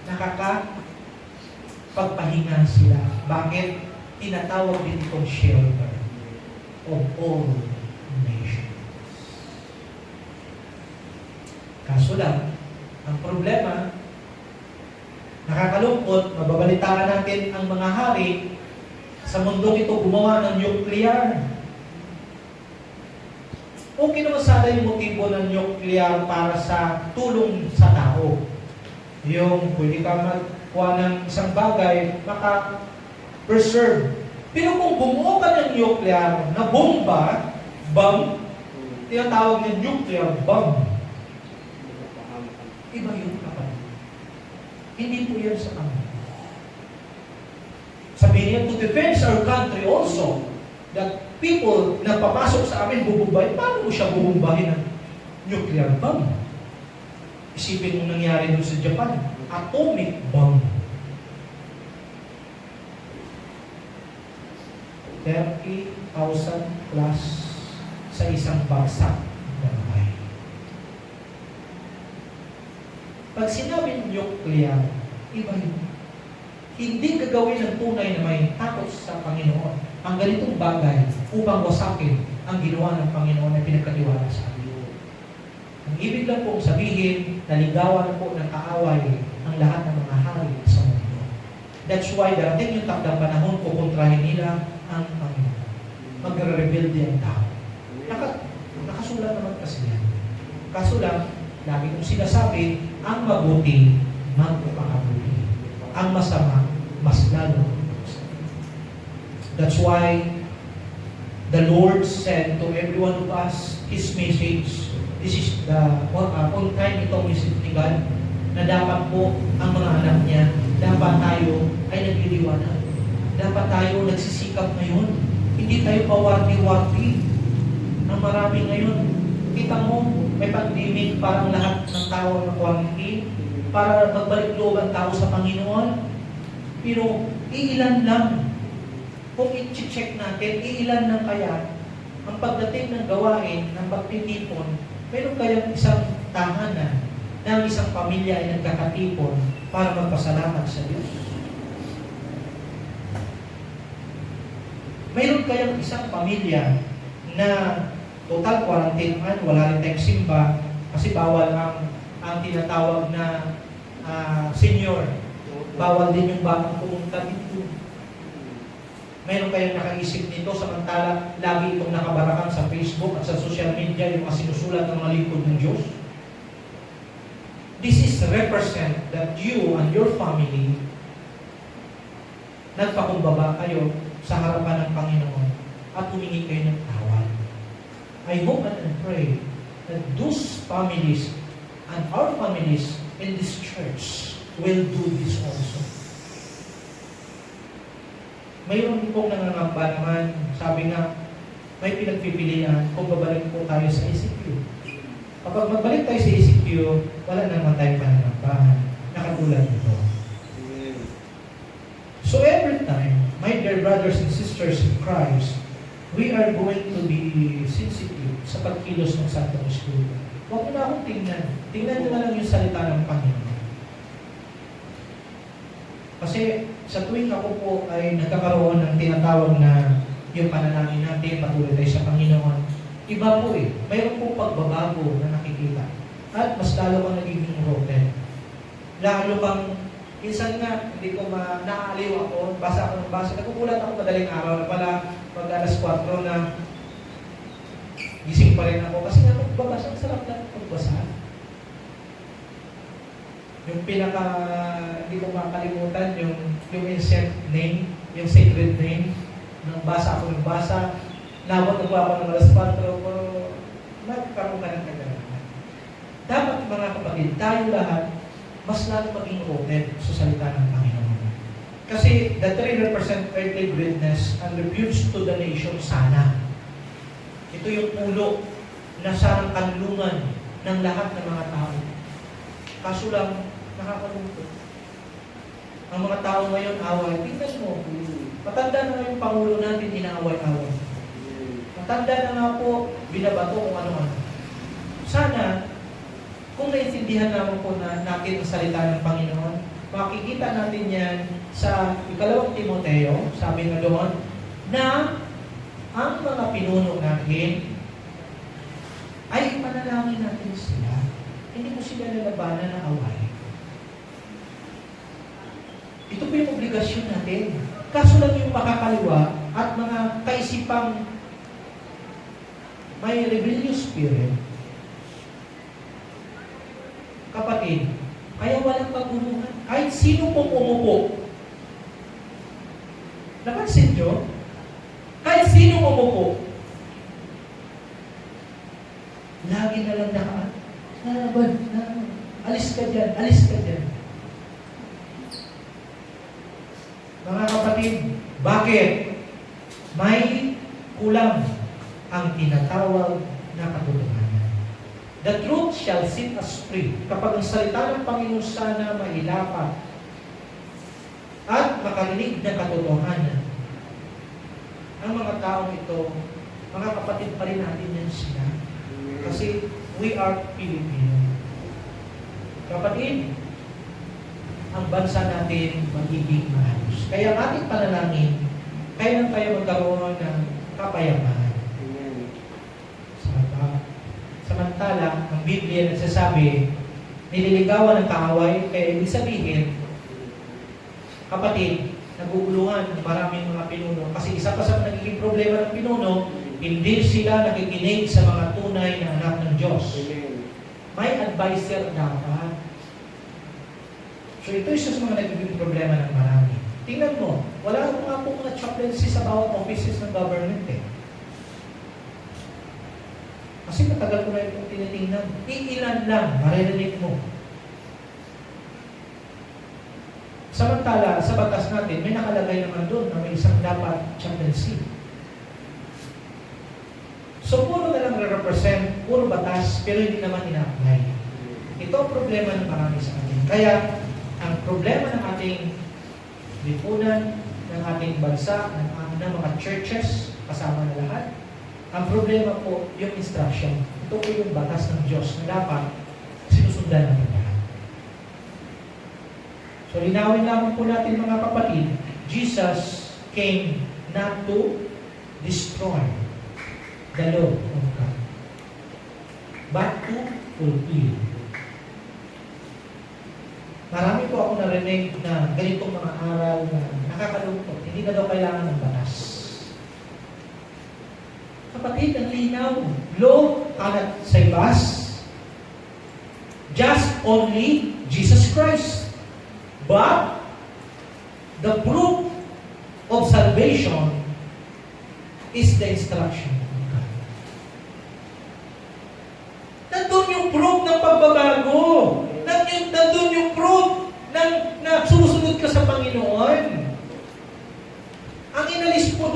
Nakakapagpahinga sila. Bakit? Tinatawag din itong shelter of all nations. Kaso lang, ang problema, nakakalungkot, mababalitaan natin ang mga hari sa mundong ito gumawa ng nuclear. Okay naman sana yung motibo ng nuclear para sa tulong sa tao. Yung pwede ka magkuha ng isang bagay, maka-preserve. Pero kung bumuo ka ng nuclear na bomba, bomb, tinatawag ng nuclear bomb. Iba yun kapatid. Hindi po yan sa amin. Sabihin niya, to defend our country also, that people na papasok sa amin bubumbahin, paano mo siya bubumbahin ng nuclear bomb? Isipin mo nangyari doon sa Japan, atomic bomb. 30,000 plus sa isang bagsak na bahay. Pag sinabing nuclear, iba yun. Hindi gagawin ng tunay na may takot sa Panginoon ang ganitong bagay upang wasakin ang ginawa ng Panginoon na pinagkatiwala sa atin. Ang ibig lang pong sabihin, naligawan po ng kaaway ang lahat ng mga hari sa mundo. That's why darating yung takdang panahon, kukontrahin nila ang Panginoon. Magre-rebelde ang tao. Nakasulat naman kasi yan. Kaso lang, lagi kong sinasabi, ang mabuti, magpapakabuti. Ang masama, mas lalo. That's why the Lord said to every one of us, His message, this is the on time itong message ni God, na dapat po ang mga anak niya, dapat tayo ay nagliliwanag. Dapat tayo nagsisikap ngayon. Hindi tayo pawarti-warti. Ang marami ngayon, kita mo, may pandemic, parang lahat ng tao na quarantine, para magbalik loob ang tao sa Panginoon. Pero iilan lang. Kung i-check natin, iilan lang kaya ang pagdating ng gawain, ng pagtitipon, meron kayang isang tahanan na isang pamilya ay nagkakatipon para magpasalamat sa Diyos. Mayroon kayang isang pamilya na total quarantine man, wala rin tayong simba kasi bawal ang tinatawag na senior. Bawal din yung batang pumunta dito. Mayroon kayong nakaisip nito samantala lagi itong nakabarakan sa Facebook at sa social media yung mga sinusulat ng mga lingkod ng Diyos. This is represent that you and your family nagpakumbaba kayo sa harapan ng Panginoon at humingi kayo ng tawad. I hope and pray that those families and our families in this church will do this also. Mayroon pong nangangamba naman, sabi nga, may pinagpipilian kung babalik po tayo sa ECQ. Kapag magbalik tayo sa ECQ, wala naman tayong pananambahan na katulad nito. So every time, my dear brothers and sisters in Christ, we are going to be sensitive sa pagkilos ng Santong Espiritu. Huwag mo na akong tingnan. Tingnan nyo na lang yung salita ng Panginoon. Kasi sa tuwing ako po ay nagkakaroon ng tinatawag na yung panalangin natin, patuloy tayo sa Panginoon, iba po eh. Mayroon po pagbabago na nakikita. At mas lalo kang nagiging rotten. Lalo kang, minsan nga, hindi ko naaaliw ako, basa ako ng basa. Nagugulat ako madaling araw na pala, pag alas 4 na gising pa rin ako. Kasi nga magbabasa, ang sarap na magbasa. Yung pinaka, hindi ko makalimutan, yung ancient name, yung sacred name, nang basa ako ng basa, nawag na po ako ng alas 4, nagkaroon ka ng kagalaman. Dapat mga kapatid, tayo lahat, mas lalo maging open sa salita ng Panginoon. Kasi the 300% earthly greatness and refuge to the nation sana. Ito yung pulo na sarang kanlungan ng lahat ng mga tao. Kaso lang, nakakalungkot. Ang mga tao ngayon, away. Tingnan mo, matanda na nga yung Pangulo natin, inaaway-away. Matanda na nga po, binabato kung ano-ano. Sana, kung naiintindihan naman po natin ang salita ng Panginoon, makikita natin yan sa 2 Timoteo, sabi nga doon, na ang mga pinuno natin ay panalangin natin sila. Hindi mo sila lalabanan na away. Ito po yung obligasyon natin. Kaso lang yung makakaliwa at mga kaisipang may rebellious spirit, kapatid, kaya walang pagulungan. Kahit sino pong umupo. Napansin nyo? Kahit sino umupo. Lagi na lang nalaban. Alis ka dyan, alis ka dyan. Mga kapatid, bakit? May kulang ang tinatawag na katotohanan. The truth shall set us free. Kapag ang salita ng Panginoon sana mailapat at makarinig na katotohanan, ang mga taong ito, mga kapatid pa rin natin yan sila. Kasi we are Filipino. Kapatid, ang bansa natin magiging maayos. Kaya ang ating panalangin, kaya tayo magkaroon ng kapayapaan. Samantala, ang Biblia nagsasabi, nililigawan ng kaaway, kaya ibig sabihin, kapatid, naguguluhan ng maraming mga pinuno. Kasi isa pa sa nagiging problema ng pinuno, hindi sila nakikinig sa mga tunay na anak ng Diyos. May advisor dapat. So ito isa sa mga nagiging problema ng marami. Tingnan mo, wala nga po mga chaplaincy sa bawat offices ng government eh. Kasi matagal ko na itong tinitingnan. Iilan lang, maririnig mo. Samantala, sa batas natin, may nakalagay naman doon na may isang dapat chaplaincy. So, puro na lang re-represent, puro batas, pero hindi naman ina-apply. Ito ang problema ng marami sa atin. Kaya, ang problema ng ating lipunan, ng ating bansa, ng mga churches, kasama na lahat, ang problema po, yung instruction. Ito po yung batas ng Diyos na dapat sinusundan natin lahat. So, linawin lamang po natin mga kapatid, Jesus came not to destroy the law of God, but to fulfill. Marami po ako narinig na ganitong mga aral na nakakalungkot. Hindi na daw kailangan ng batas. Kapatid, ang linaw. Law cannot save us. Just only Jesus Christ. But the proof of salvation is the instruction of God. Nandun yung proof ng pagbabago.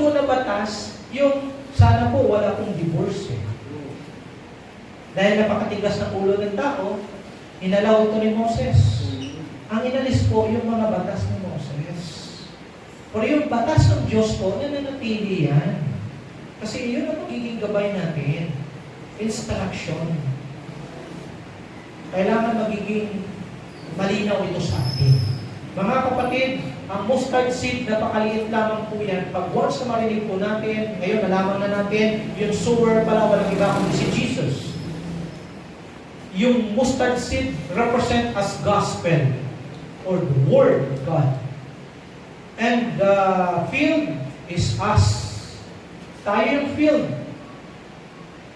po na batas, yung sana po wala pong divorce. Dahil napakatigas ng ulo ng tao, inalaw ito ni Moses. Ang inalis po yung mga batas ni Moses. Pero yung batas ng Diyos po, nananatili yan. Kasi yun ang magiging gabay natin. Instruction. Kailangan magiging malinaw ito sa atin. Mga kapatid, ang mustard seed, napakaliit lamang po yan. Pag once na marinig po natin, ngayon nalaman na natin, yung sower pala walang iba kundi si Jesus. Yung mustard seed represent as gospel or the word of God. And the field is us. Tayo yung field.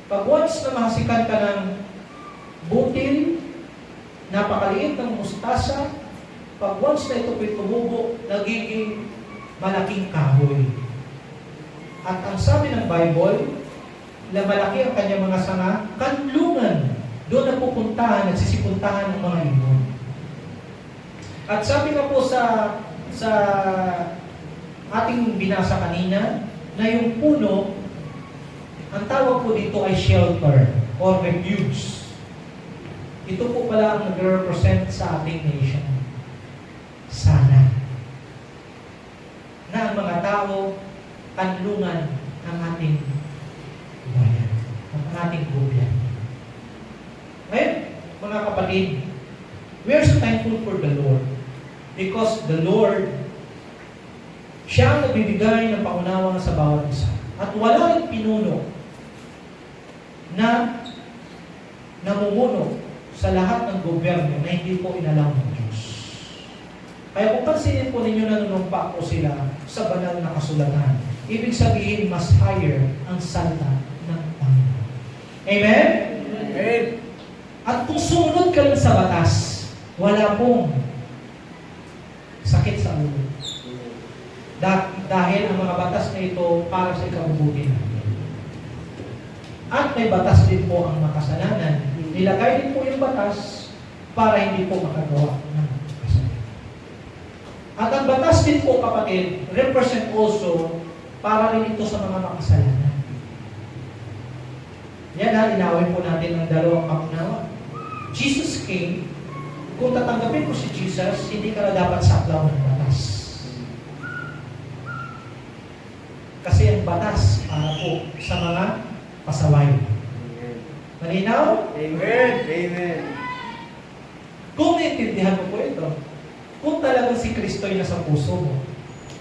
Pag once na mahasikan ka ng butil, napakaliit ng mustasa, pag once na ito po'y tumubo, nagiging malaking kahoy. At ang sabi ng Bible, na malaki ang kanyang mga sanga, kanlungan. Doon na pupuntahan, nagsisipuntahan ng mga ibon. At sabi nga po sa ating binasa kanina, na yung puno, ang tawag po dito ay shelter or refuge. Ito po pala ang nag-represent sa ating nation. Sana na ang mga tao kanlungan ng ating bayan, ng ating gobyerno. Ngayon, mga kapatid, we are so thankful for the Lord because the Lord, siya ang nagbibigay ng paunawa sa bawat isa. At wala rin pinuno na namumuno sa lahat ng gobyerno na hindi po inalaw ng Diyos. Kaya kung pansinin po ninyo, nanunumpa po sila sa banal na kasulatan. Ibig sabihin, mas higher ang salita ng Panginoon. Amen? Amen. At kung sumunod ka lang sa batas, wala pong sakit sa ulo. Dahil ang mga batas na ito para sa ikabubuti natin. At may batas din po ang makasalanan. Nilagay din po yung batas para hindi po makagawa ng kasalanan. At ang batas din po, kapatid, represent also para rin ito sa mga makasalanan. Yan ha, linawin po natin ang dalawang pangunawa. Jesus came, kung tatanggapin mo si Jesus, hindi ka na dapat saklaw ng batas. Kasi ang batas para po sa mga pasaway. Malinaw? Amen. Amen. Kung naiintindihan mo po ito, kung talagang si Kristo ay nasa puso mo.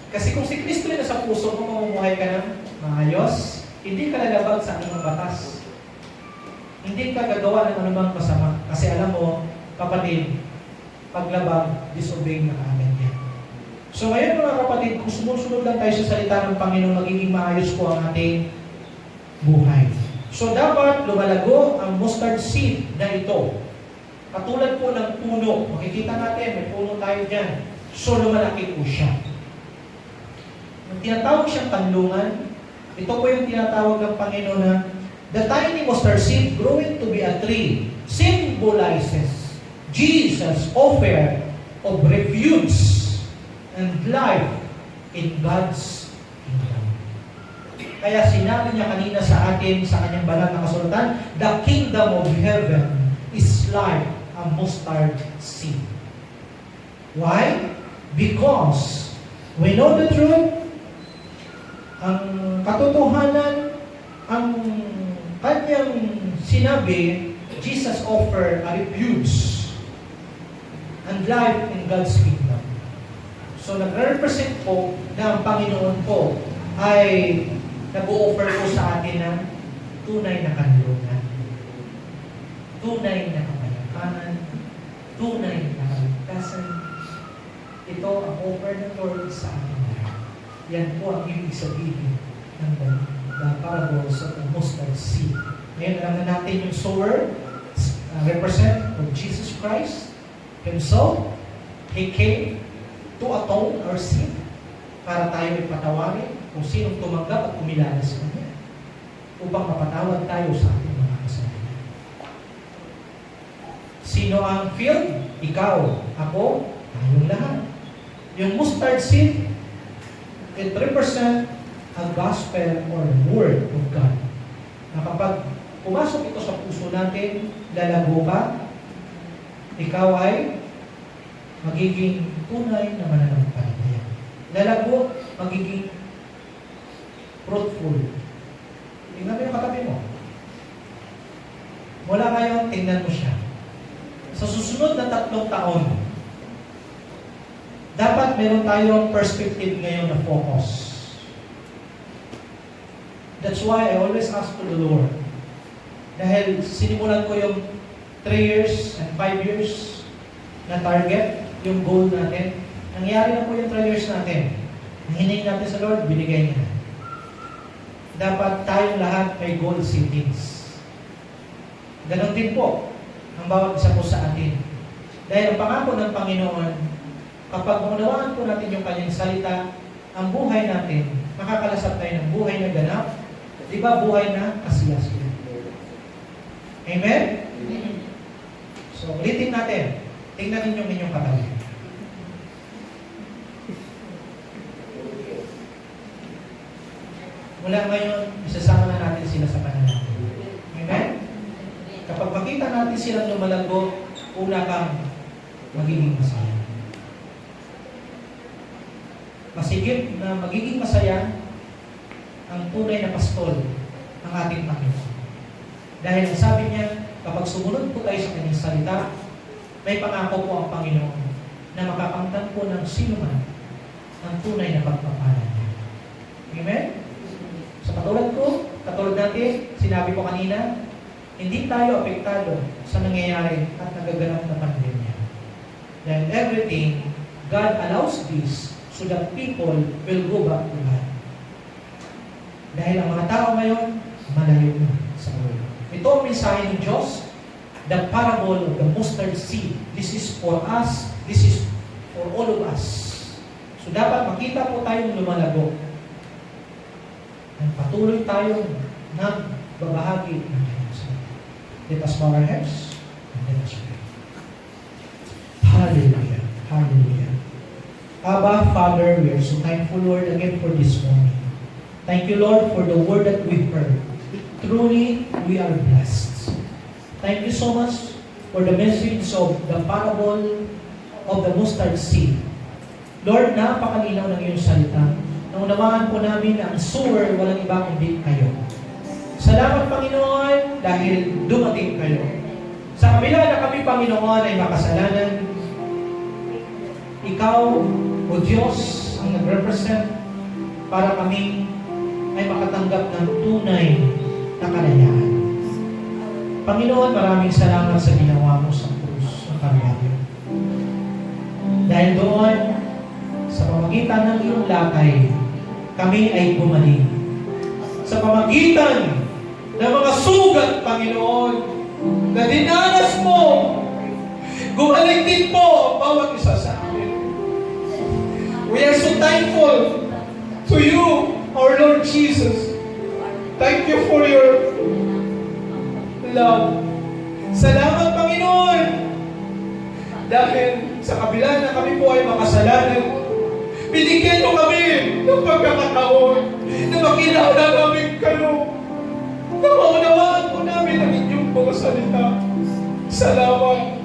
Kasi kung si Kristo ay nasa puso mo, mamumuhay ka ng maayos, hindi ka lalabag sa anumang batas. Hindi ka gagawa ng anumang masama. Kasi alam mo, kapatid, paglabag, disobeying na kaagad yan. So ngayon mga kapatid, kung sumusunod lang tayo sa salita ng Panginoon, magiging maayos po ang ating buhay. So dapat lumalago ang mustard seed na ito. Katulad po ng puno. Makikita natin, may puno tayo dyan. So lumalaki po siya. Ang tinatawag siyang kanlungan, ito po yung tinatawag ng Panginoon na the tiny mustard seed growing to be a tree symbolizes Jesus' offer of refuge and life in God's kingdom. Kaya sinabi niya kanina sa atin, sa kanyang banal na kasulatan, the kingdom of heaven is like a mustard seed. Why? Because we know the truth, ang katotohanan, ang kanyang sinabi, Jesus offered a refuge and life in God's kingdom. So nag-represent po na ang Panginoon po ay nag-o-offer po sa atin ng tunay na kanlungan, tunay na kapayapaan, tunay na kaligtasan. Ito ang offer ng Lord sa atin. Yan po ang ibig sabihin ng the parables of the mustard seed. Ngayon, alam na natin yung sower represent of Jesus Christ Himself. He came to atone our sin para tayo ipatawarin kung sinong tumanggap at kumilala sa Kanya upang mapatawad tayo sa ating mga kasalanan. Sino ang field? Ikaw, ako, tayong lahat. Yung mustard seed, it represent a gospel or word of God. Na kapag pumasok ito sa puso natin, lalago ka, ikaw ay magiging tunay na mananampalataya. Lalago, magiging fruitful. Tingnan mo yung katabi mo. Mula ngayon, tingnan mo siya. Sa susunod na 3 taon, dapat meron tayong perspective ngayon na focus. That's why I always ask to the Lord. Dahil sinimulan ko yung 3 years and 5 years na target, yung goal natin. Nangyari na po yung 3 years natin. Hinihingi natin sa Lord, binigay niya. Dapat tayong lahat may goal settings. Ganon din po ang bawat isa po sa atin. Dahil ang pangako ng Panginoon, kapag maunawaan po natin yung kanyang salita, ang buhay natin, makakalasap tayo ng buhay na ganap. Di ba buhay na kasiyasiya? Amen? Amen. So, ulitin natin. Tingnan ninyo ang inyong katabi. Mula ngayon, isasama na natin sila sa pananalapi. Amen? Kapag makita natin silang lumalago, una kang magiging masaya. Masigit na magiging masaya ang tunay na pastol ng ating Panginoon. Dahil ang sabi niya, kapag sumunod po tayo sa kanyang salita, may pangako po ang Panginoon na makakamtan po ng sino man ang tunay na pagpapala niya. Amen? Sa katulad natin, sinabi ko kanina, hindi tayo apektado sa nangyayari at nagaganap na pandemya. Dahil everything, God allows this so that people will go back to God. Dahil ang mga tao ngayon, malayo na sa Lord. Ito ang mensahe ng Diyos, the parable of the mustard seed. This is for us, this is for all of us. So dapat makita po tayong lumalago. At patuloy tayong nagbabahagi ng kanyang salita. Let us bow our heads and let us pray. Hallelujah. Hallelujah. Abba, Father, we are so thankful, Lord, again for this morning. Thank you, Lord, for the word that we've heard. Truly, we are blessed. Thank you so much for the message of the parable of the mustard seed. Lord, napakalinaw ng iyong salita. Naunawaan po namin na ang sower, walang iba kundi kayo. Salamat, Panginoon, dahil dumating kayo. Sa kabila na kami, Panginoon, ay makasalanan, Ikaw, O Diyos, ang nag-represent para kami ay makatanggap ng tunay na kalayaan. Panginoon, maraming salamat sa ginawa mo sa krus ng Kalbaryo. Dahil doon, sa pamagitan ng iyong lakay, kami ay gumaling. Sa pamagitan ng mga sugat, Panginoon, na dinanas mo, gumaling din po bawat isa sa amin. We are so thankful to you, our Lord Jesus. Thank you for your love. Salamat, Panginoon, dahil sa kabila na kami po ay makasalanan, binigyan mo kami ng pagkakataon na makilala namin kayo, na maunawaan po namin ang inyong mga salita. Salamat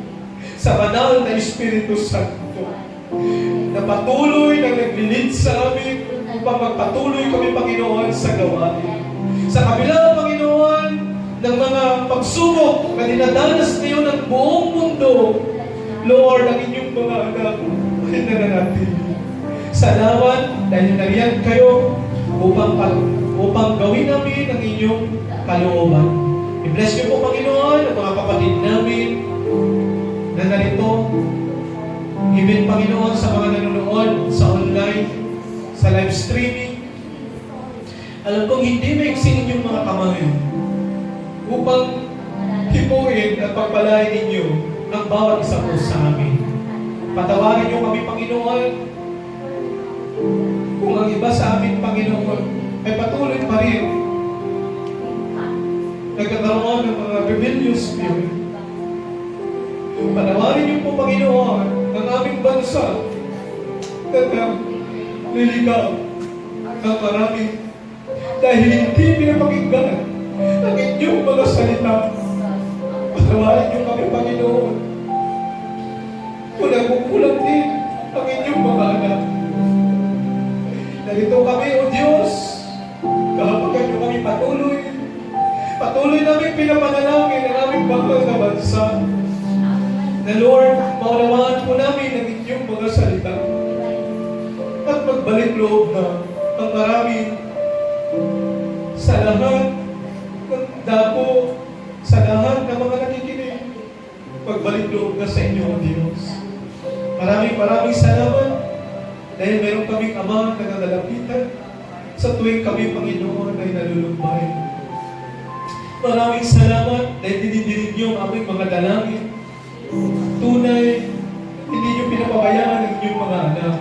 sa banal na Espiritu Santo na patuloy na naglilid sa amin upang magpatuloy kami, Panginoon, sa gawain. Sa kabila, Panginoon, ng mga pagsubok na dinadanas ngayon ng buong mundo, Lord, ang inyong mga anak ay nananatili. Salamat dahil nariyan kayo upang gawin namin ang inyong kalooban. I-bless niyo po, Panginoon, ang mga kapatid namin na narito. Even, Panginoon, sa mga nanonood sa online, sa live streaming. Alam kong hindi maigsin yung mga kamay upang hipuin at pagpalain ninyo ang bawat isa po sa amin. Patawarin niyo kami, Panginoon, kung ang iba sa amin, Panginoon, ay patuloy pa rin nagkakaroon ng mga rebellious spirit. Patawarin niyo po, Panginoon, ang aming bansa na nililigaw ng maraming dahil hindi pinapakinggan ang inyong mga salita. Patawarin niyo kami, Panginoon. Kung nagkukulang din ang inyong mga anak. Narito kami, O Diyos, kahapagan niyo kami patuloy. Patuloy namin pinapanalangin ang aming bakal na bansa. Na Lord, maunawaan po namin ang inyong mga salita. At magbalik loob na ang marami sa lahat ng dapo, sa lahat ng mga nakikinig. Magbalik loob na sa inyo, O Diyos. Maraming salamat dahil meron kaming Ama na nagalapitan sa tuwing kami, Panginoon, ay nalulumbay. Maraming salamat dahil dinidinig niyo ang aming mga dalangin. Tunay, hindi niyo pinapabayaan ang inyong mga anak.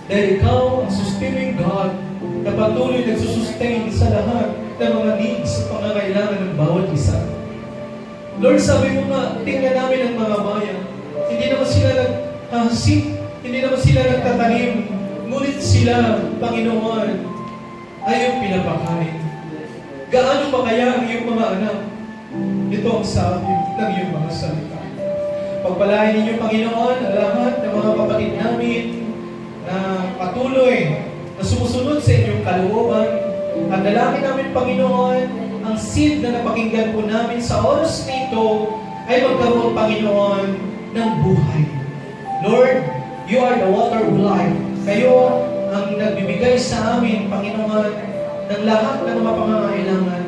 Dahil ikaw ang sustaining God na patuloy nagsusustain sa lahat ng mga needs at pangangailangan ng bawat isa. Lord, sabi mo nga, tingnan namin ang mga bayan. Hindi naman sila naghahasit, hindi naman sila nagtatanim, ngunit sila, Panginoon, ay yung pinapakain. Gaano pa kaya ang iyong mga anak? Ito ang sabi ng iyong mga salita. Pagpalain ninyo, Panginoon, ang lahat ng mga kapatid namin na patuloy na sumusunod sa inyong kalooban. Ang dalangin namin, Panginoon, ang seed na napakinggan po namin sa oras nito ay magkaroon, Panginoon, ng buhay. Lord, you are the water of life. Kayo ang nagbibigay sa amin, Panginoon, ng lahat ng mga pangangailangan.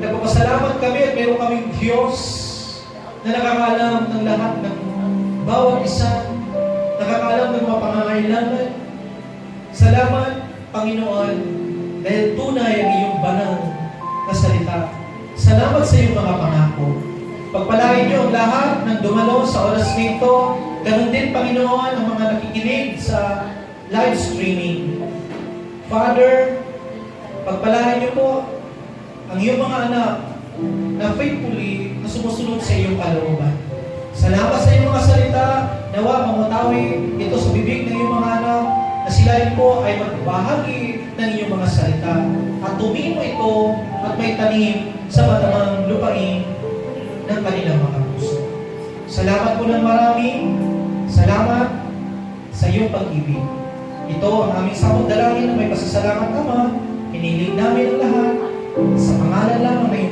Nagpapasalamat kami at meron kaming Diyos na nakakaalam ng lahat ng bawat isa, nakakaalam ng mga pangangailangan. Salamat, Panginoon, dahil tunay ang iyong banal na salita. Salamat sa iyong mga pangako. Pagpalain niyo ang lahat ng dumalo sa oras nito. Ganon din, Panginoon, ang mga nakikinig sa live streaming. Father, pagpalain niyo po ang iyong mga anak na faithfully na sumusunod sa iyong kalooban. Salamat sa iyong mga salita. Nawa mamutawi ito sa bibig ng iyong mga anak na sila rin po ay magbahagi ng iyong mga salita at tumimo ito at may tanim sa matamang lupain ng kanilang mga puso. Salamat po ng marami. Salamat sa iyong pag-ibig. Ito ang aming samot dalangin na may pasasalamat, Ama. Hiniling namin ang lahat sa pangalan lamang ng iyong